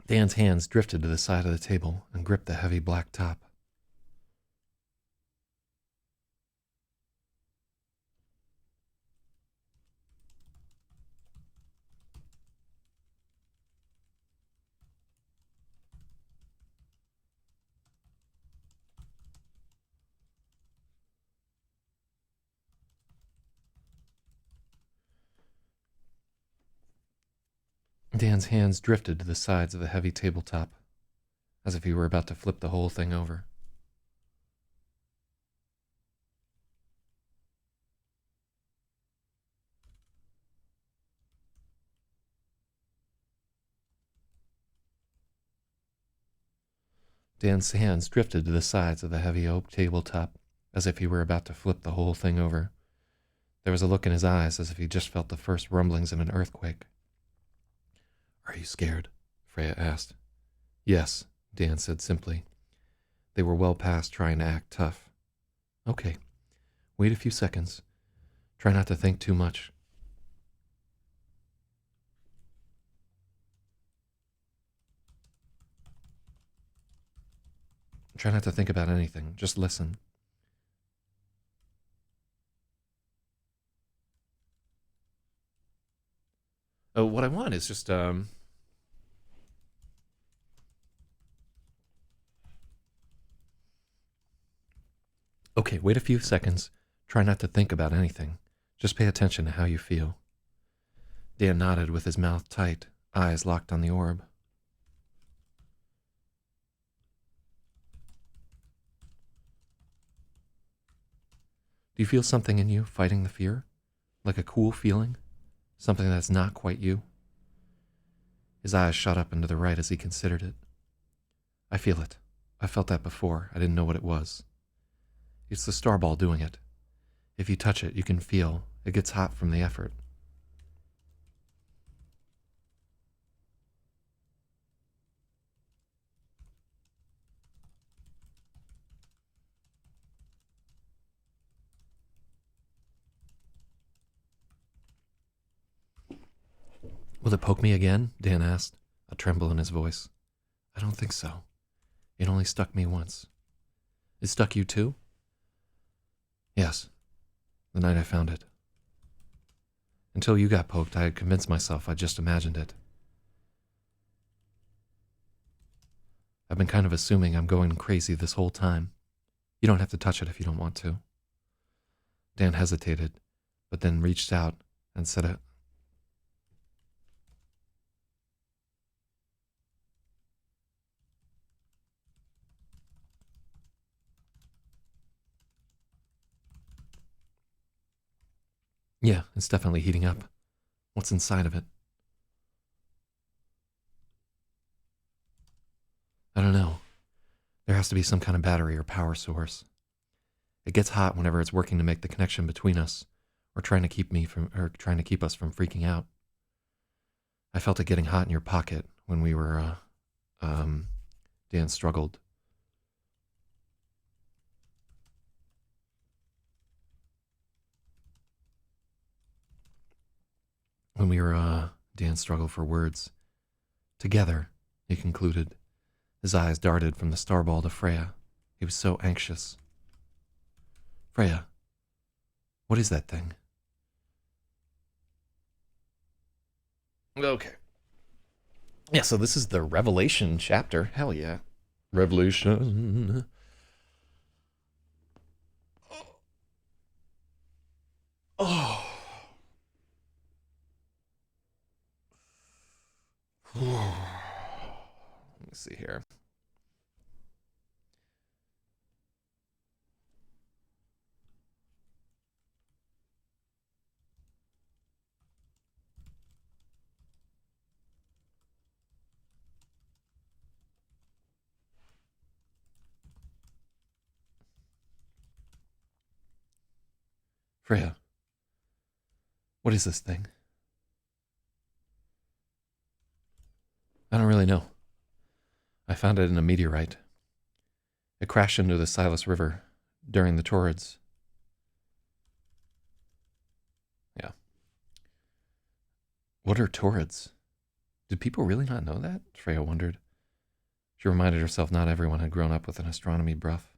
Dan's hands drifted to the side of the table and gripped the heavy black top. Dan's hands drifted to the sides of the heavy tabletop, as if he were about to flip the whole thing over. Dan's hands drifted to the sides of the heavy oak tabletop, as if he were about to flip the whole thing over. There was a look in his eyes as if he just felt the first rumblings of an earthquake. "Are you scared?" Freya asked. "Yes," Dan said simply. They were well past trying to act tough. "Okay. Wait a few seconds. Try not to think too much." Try not to think about anything. Just listen. Oh, what I want is just, Okay, wait a few seconds. Try not to think about anything. Just pay attention to how you feel. Dan nodded with his mouth tight, eyes locked on the orb. Do you feel something in you fighting the fear? Like a cool feeling? Something that's not quite you? His eyes shot up and to the right as he considered it. "I feel it. I felt that before. I didn't know what it was. It's the starball doing it. If you touch it, you can feel it gets hot from the effort." "Will it poke me again?" Dan asked, a tremble in his voice. "I don't think so. It only stuck me once." "It stuck you too?" "Yes, the night I found it. Until you got poked, I had convinced myself I just imagined it. I've been kind of assuming I'm going crazy this whole time. You don't have to touch it if you don't want to." Dan hesitated, but then reached out and said it. "Yeah, it's definitely heating up. What's inside of it?" "I don't know. There has to be some kind of battery or power source. It gets hot whenever it's working to make the connection between us, or trying to keep us from freaking out. I felt it getting hot in your pocket when we were, Dan struggled. When we were, Dan struggled for words. Together, he concluded. His eyes darted from the starball to Freya. He was so anxious. "Freya, what is that thing?" Okay. Yeah, so this is the Revelation chapter. Hell yeah. Revelation. Oh. Let me see here. Freya, what is this thing? I don't really know. I found it in a meteorite. It crashed into the Silas River during the torrids. Yeah. What are torrids? Did people really not know that? Freya wondered. She reminded herself not everyone had grown up with an astronomy bruff.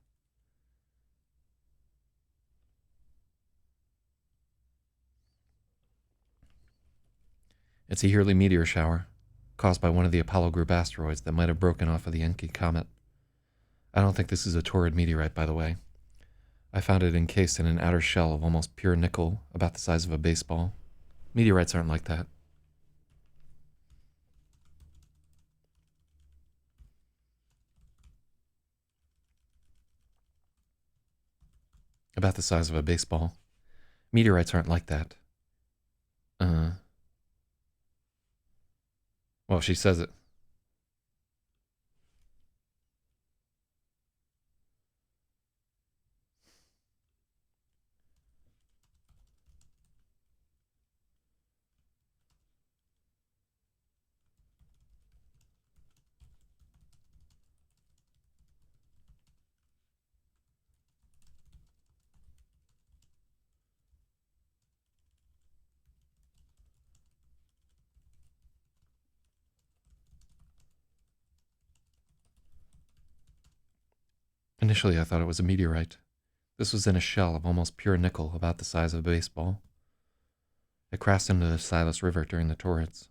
It's a yearly meteor shower, caused by one of the Apollo group asteroids that might have broken off of the Enki comet. I don't think this is a Taurid meteorite, by the way. I found it encased in an outer shell of almost pure nickel, about the size of a baseball. Meteorites aren't like that. About the size of a baseball. Meteorites aren't like that. Well, she says it. Initially, I thought it was a meteorite. This was in a shell of almost pure nickel, about the size of a baseball. It crashed into the Silas River during the torrids.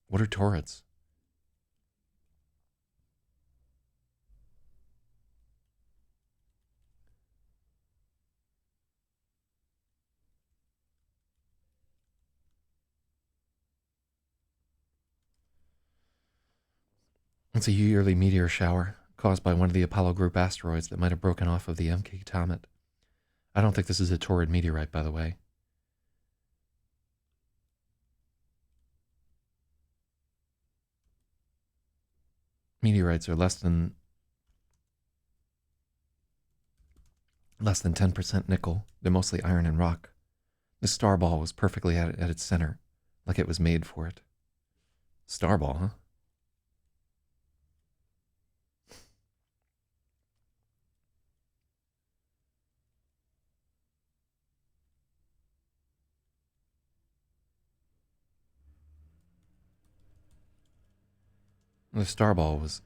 What are torrids? It's a yearly meteor shower, caused by one of the Apollo group asteroids that might have broken off of the Enki comet. I don't think this is a Taurid meteorite, by the way. Meteorites are less than 10% nickel. They're mostly iron and rock. The starball was perfectly at its center, like it was made for it. Starball, huh? The starball was,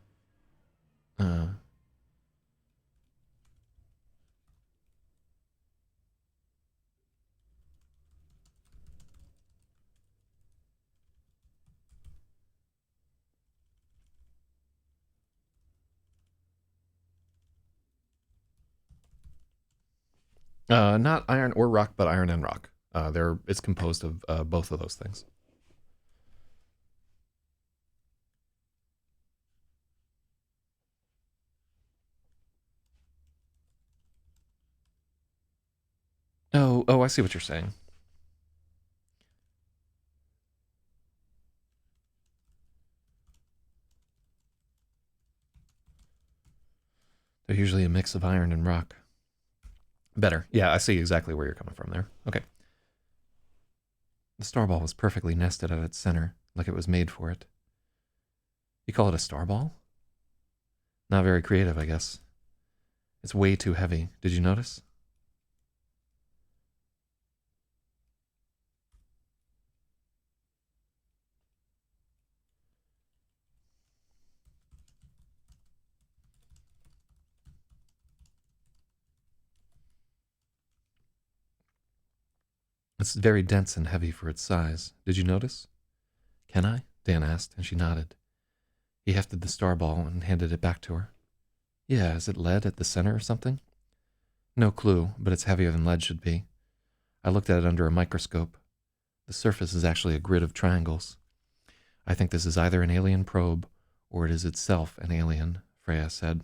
not iron or rock, but iron and rock. It's composed of both of those things. Oh, I see what you're saying. They're usually a mix of iron and rock. Better. Yeah, I see exactly where you're coming from there. Okay. The starball was perfectly nested at its center, like it was made for it. You call it a starball? Not very creative, I guess. It's way too heavy. Did you notice? It's very dense and heavy for its size. Did you notice? Can I? Dan asked, and she nodded. He hefted the starball and handed it back to her. Yeah, is it lead at the center or something? No clue, but it's heavier than lead should be. I looked at it under a microscope. The surface is actually a grid of triangles. I think this is either an alien probe, or it is itself an alien, Freya said.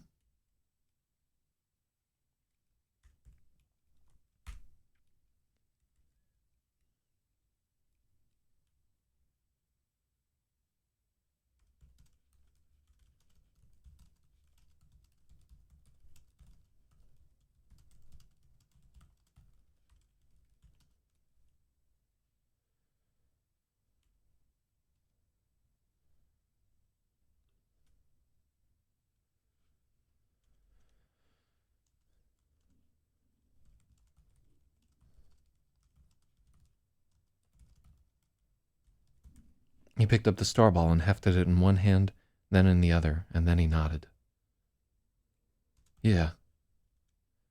He picked up the star ball and hefted it in one hand, then in the other, and then he nodded. Yeah.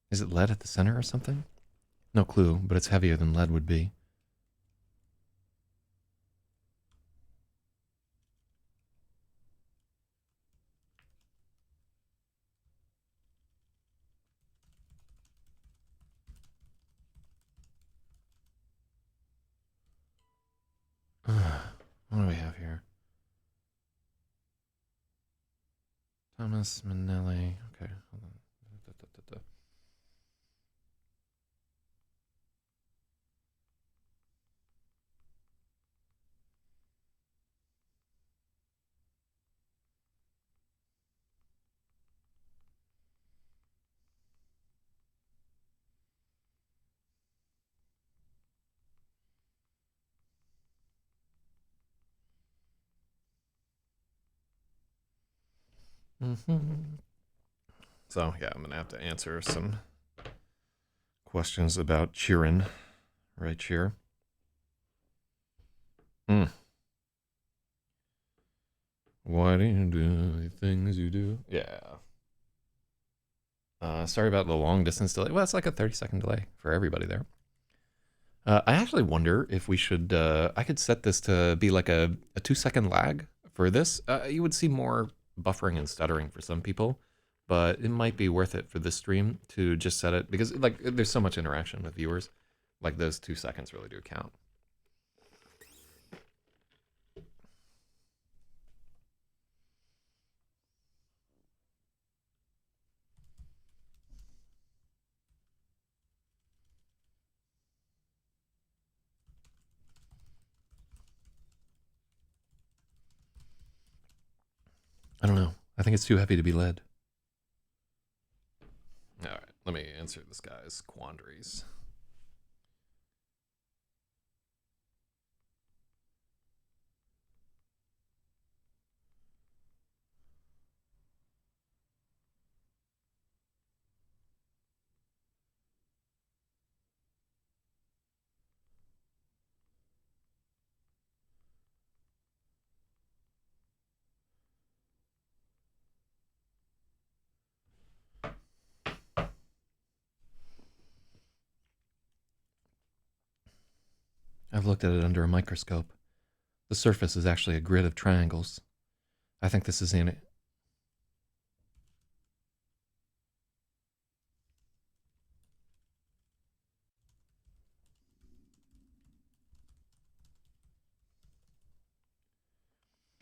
Is it lead at the center or something? No clue, but it's heavier than lead would be. What do we have here? Thomas Manelli. Okay, hold on. So, yeah, I'm going to have to answer some questions about cheering right here. Why do you do the things you do? Yeah. Sorry about the long distance delay. Well, it's like a 30-second delay for everybody there. I actually wonder if we should, I could set this to be like a 2-second lag for this. You would see more buffering and stuttering for some people, but it might be worth it for this stream to just set it, because like there's so much interaction with viewers. Like those 2 seconds really do count. I don't know. I think it's too heavy to be led. All right, let me answer this guy's quandaries. I've looked at it under a microscope. The surface is actually a grid of triangles. I think this is in it.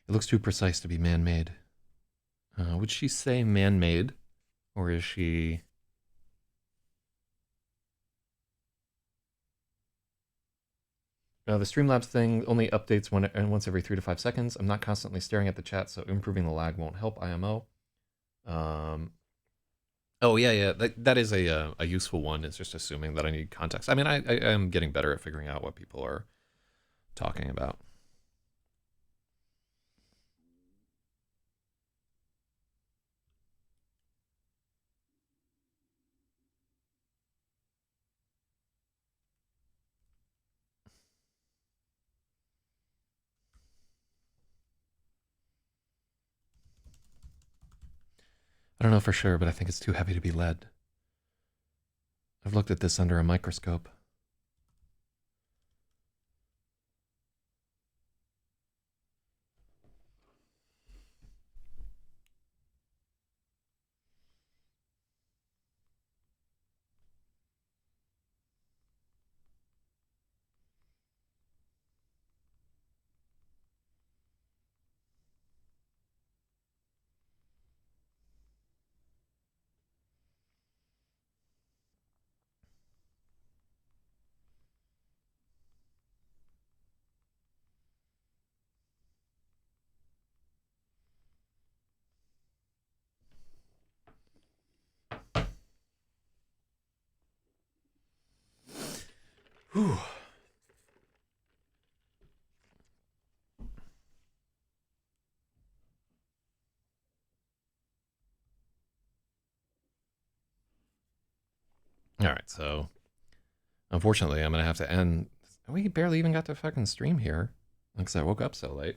It looks too precise to be man-made. Would she say man-made, or is she... the Streamlabs thing only updates once every 3 to 5 seconds. I'm not constantly staring at the chat, so improving the lag won't help IMO. Oh, yeah. That is a useful one. It's just assuming that I need context. I mean, I am getting better at figuring out what people are talking about. I don't know for sure, but I think it's too heavy to be lead. I've looked at this under a microscope. Whew. All right, so unfortunately, I'm going to have to end. We barely even got to fucking stream here because I woke up so late.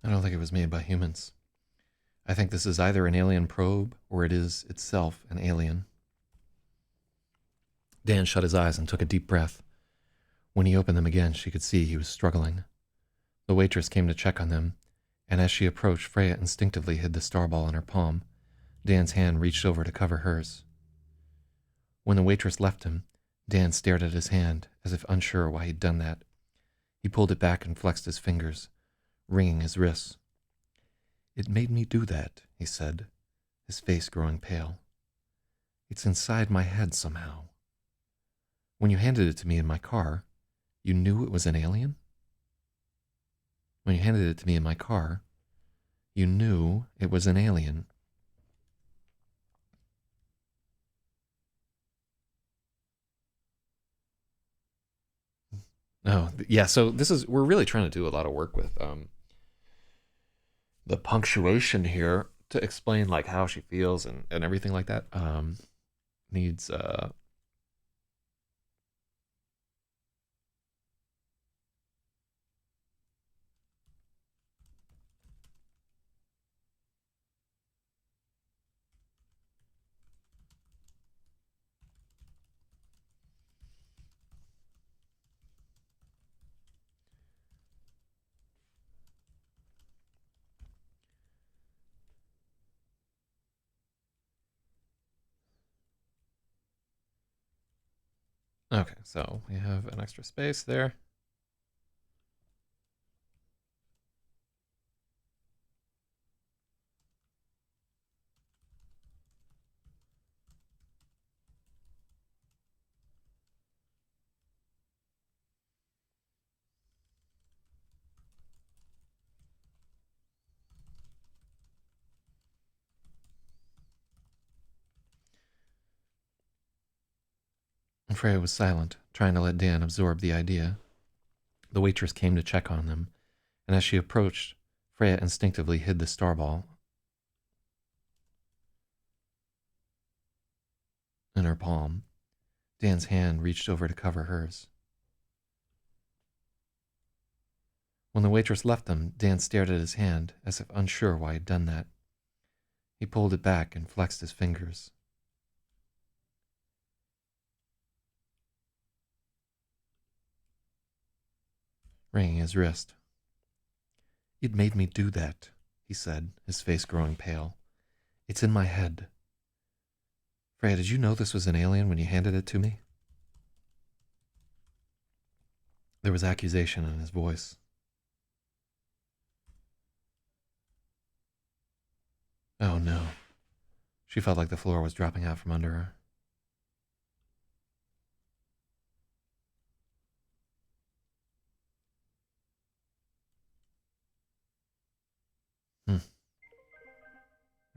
I don't think it was made by humans. I think this is either an alien probe or it is itself an alien. Dan shut his eyes and took a deep breath. When he opened them again, she could see he was struggling. The waitress came to check on them, and as she approached, Freya instinctively hid the starball in her palm. Dan's hand reached over to cover hers. When the waitress left him, Dan stared at his hand, as if unsure why he'd done that. He pulled it back and flexed his fingers, wringing his wrists. "It made me do that," he said, his face growing pale. "It's inside my head somehow. When you handed it to me in my car, you knew it was an alien? When you handed it to me in my car, you knew it was an alien." Oh, yeah, so we're really trying to do a lot of work with the punctuation here to explain like how she feels and everything like that. Needs okay, so we have an extra space there. Freya was silent, trying to let Dan absorb the idea. The waitress came to check on them, and as she approached, Freya instinctively hid the starball in her palm. Dan's hand reached over to cover hers. When the waitress left them, Dan stared at his hand, as if unsure why he'd done that. He pulled it back and flexed his fingers. Wringing his wrist. "It made me do that," he said, his face growing pale. "It's in my head." "Freya, did you know this was an alien when you handed it to me?" There was accusation in his voice. Oh no. She felt like the floor was dropping out from under her.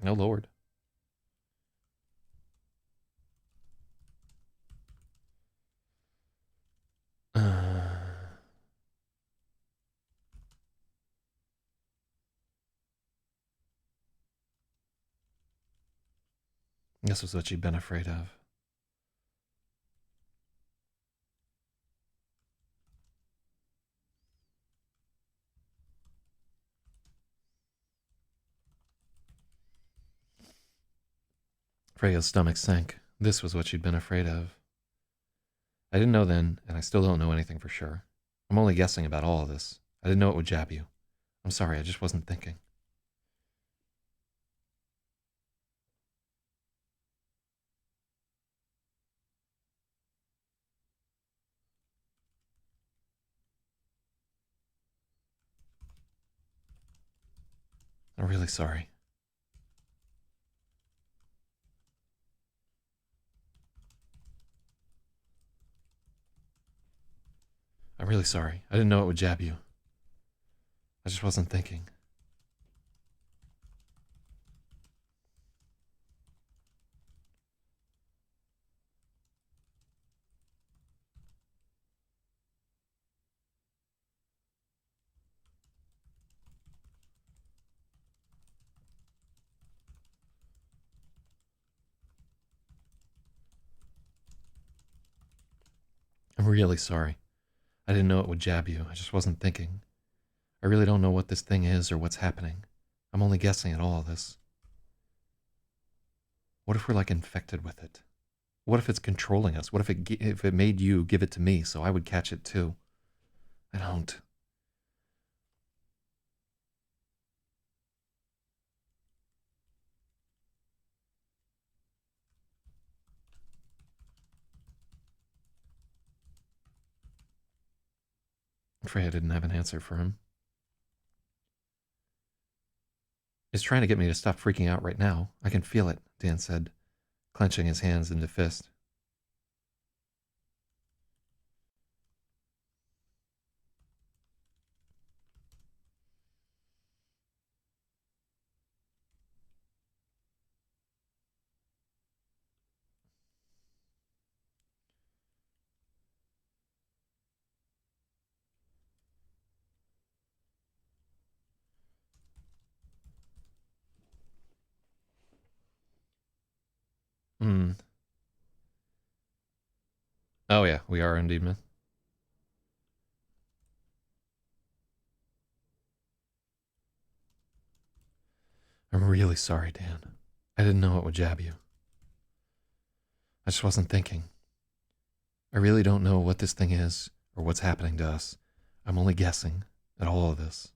Oh Lord. This was what she'd been afraid of. Freya's stomach sank. This was what she'd been afraid of. "I didn't know then, and I still don't know anything for sure. I'm only guessing about all of this. I didn't know it would jab you. I'm sorry, I just wasn't thinking." "I'm really sorry." "I'm really sorry. I didn't know it would jab you. I just wasn't thinking." "I'm really sorry. I didn't know it would jab you. I just wasn't thinking. I really don't know what this thing is or what's happening. I'm only guessing at all of this. What if we're like infected with it? What if it's controlling us? What if it made you give it to me so I would catch it too? I don't. I'm afraid I didn't have an answer for him. It's trying to get me to stop freaking out right now. I can feel it, Dan said, clenching his hands into fist. Hmm. Oh yeah, we are indeed, man. I'm really sorry, Dan. I didn't know it would jab you. I just wasn't thinking. I really don't know what this thing is or what's happening to us. I'm only guessing at all of this.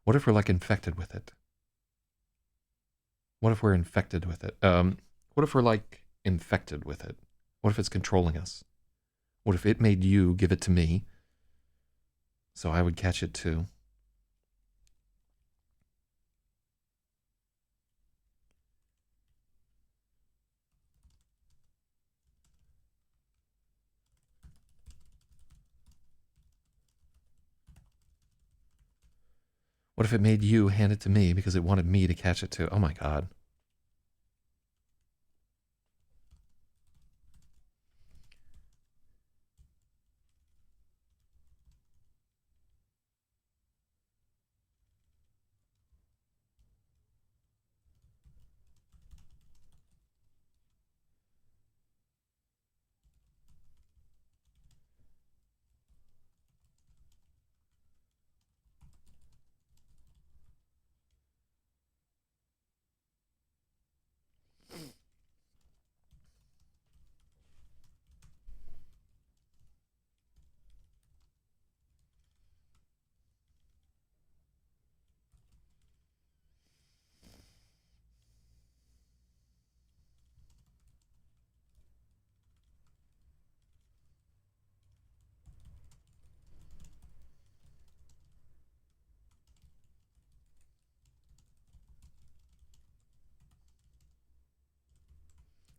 What if we're like infected with it? What if we're infected with it? What if we're like infected with it? What if it's controlling us? What if it made you give it to me so I would catch it too? What if it made you hand it to me because it wanted me to catch it too? Oh my God.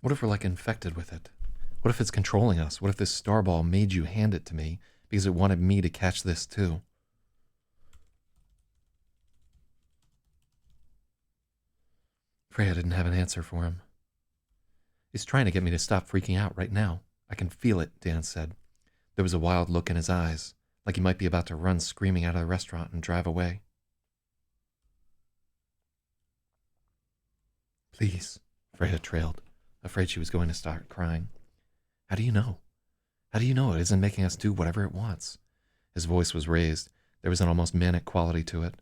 What if we're like infected with it? What if it's controlling us? What if this starball made you hand it to me because it wanted me to catch this too? Freya didn't have an answer for him. He's trying to get me to stop freaking out right now. I can feel it, Dan said. There was a wild look in his eyes, like he might be about to run screaming out of the restaurant and drive away. Please, Freya trailed, afraid she was going to start crying. How do you know? How do you know it isn't making us do whatever it wants? His voice was raised. There was an almost manic quality to it.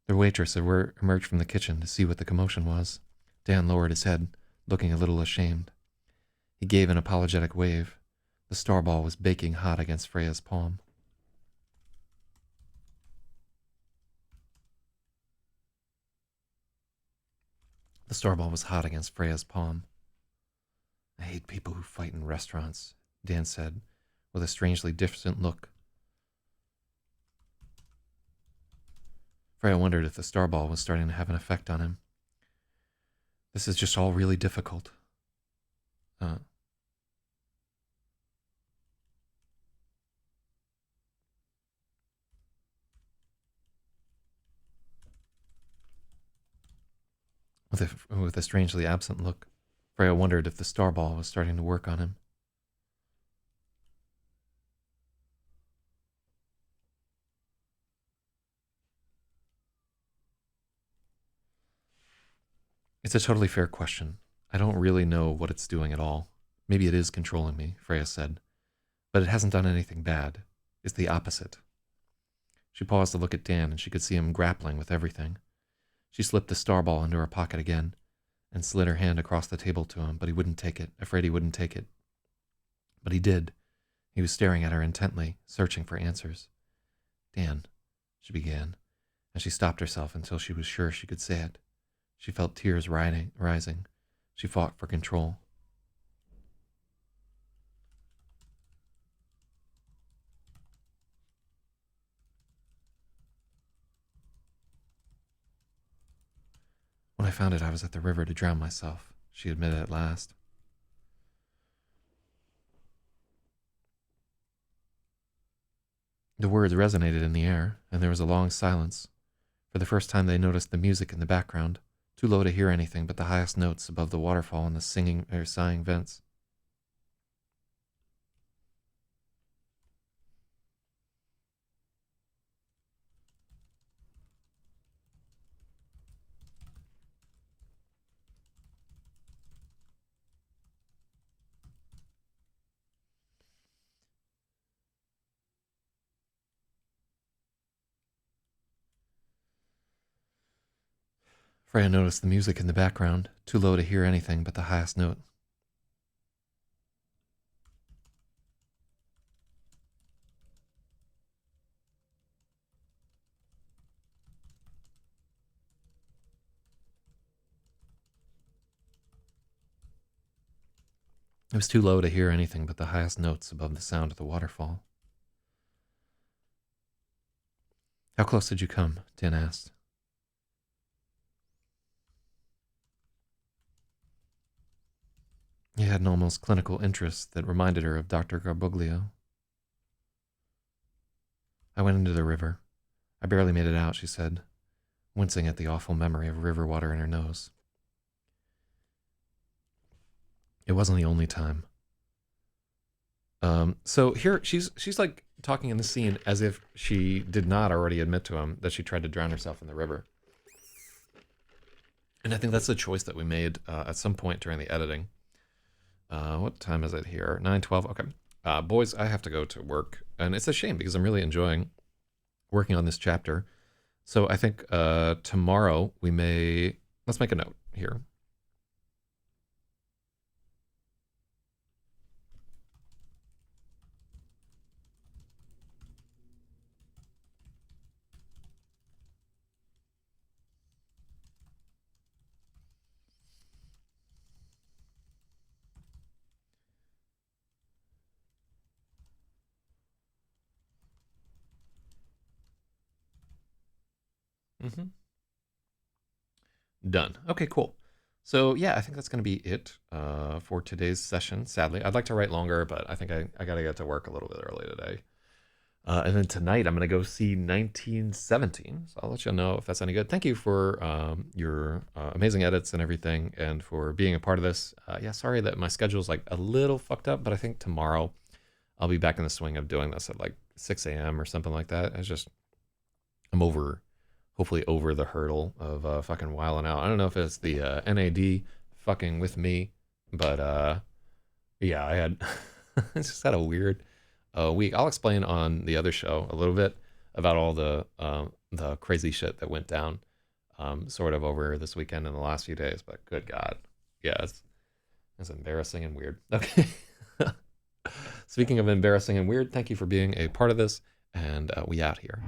The waitress emerged from the kitchen to see what the commotion was. Dan lowered his head, looking a little ashamed. He gave an apologetic wave. The starball was baking hot against Freya's palm. The starball was hot against Freya's palm. I hate people who fight in restaurants, Dan said, with a strangely distant look. Freya wondered if the starball was starting to have an effect on him. This is just all really difficult. With a strangely absent look, Freya wondered if the starball was starting to work on him. It's a totally fair question. I don't really know what it's doing at all. Maybe it is controlling me, Freya said, But it hasn't done anything bad. It's the opposite. She paused to look at Dan, and she could see him grappling with everything. She slipped the star ball into her pocket again and slid her hand across the table to him, but he wouldn't take it, afraid he wouldn't take it. But he did. He was staring at her intently, searching for answers. Dan, she began, and she stopped herself until she was sure she could say it. She felt tears rising. She fought for control. When I found it, I was at the river to drown myself, she admitted at last. The words resonated in the air, and there was a long silence. For the first time, they noticed the music in the background, too low to hear anything but the highest notes above the waterfall and the singing or sighing vents. Freya noticed the music in the background, too low to hear anything but the highest note. It was too low to hear anything but the highest notes above the sound of the waterfall. How close did you come? Dan asked. He had an almost clinical interest that reminded her of Dr. Garbuglio. I went into the river. I barely made it out, she said, wincing at the awful memory of river water in her nose. It wasn't the only time. So here she's like talking in the scene as if she did not already admit to him that she tried to drown herself in the river. And I think that's the choice that we made at some point during the editing. What time is it here? 9:12. Okay. Boys, I have to go to work. And it's a shame because I'm really enjoying working on this chapter. So I think tomorrow we may... Let's make a note here. Mm-hmm. Done. Okay, cool. So yeah, I think that's going to be it for today's session. Sadly, I'd like to write longer, but I think I got to get to work a little bit early today. And then tonight I'm going to go see 1917. So I'll let you know if that's any good. Thank you for your amazing edits and everything, and for being a part of this. Yeah, sorry that my schedule's like a little fucked up, but I think tomorrow I'll be back in the swing of doing this at like 6 a.m. or something like that. I'm hopefully over the hurdle of fucking wilding out. I don't know if it's the NAD fucking with me, but yeah, I had I just had a weird week. I'll explain on the other show a little bit about all the crazy shit that went down sort of over this weekend and the last few days. But good God, yeah, it's embarrassing and weird. Okay. Speaking of embarrassing and weird, thank you for being a part of this, and we out here.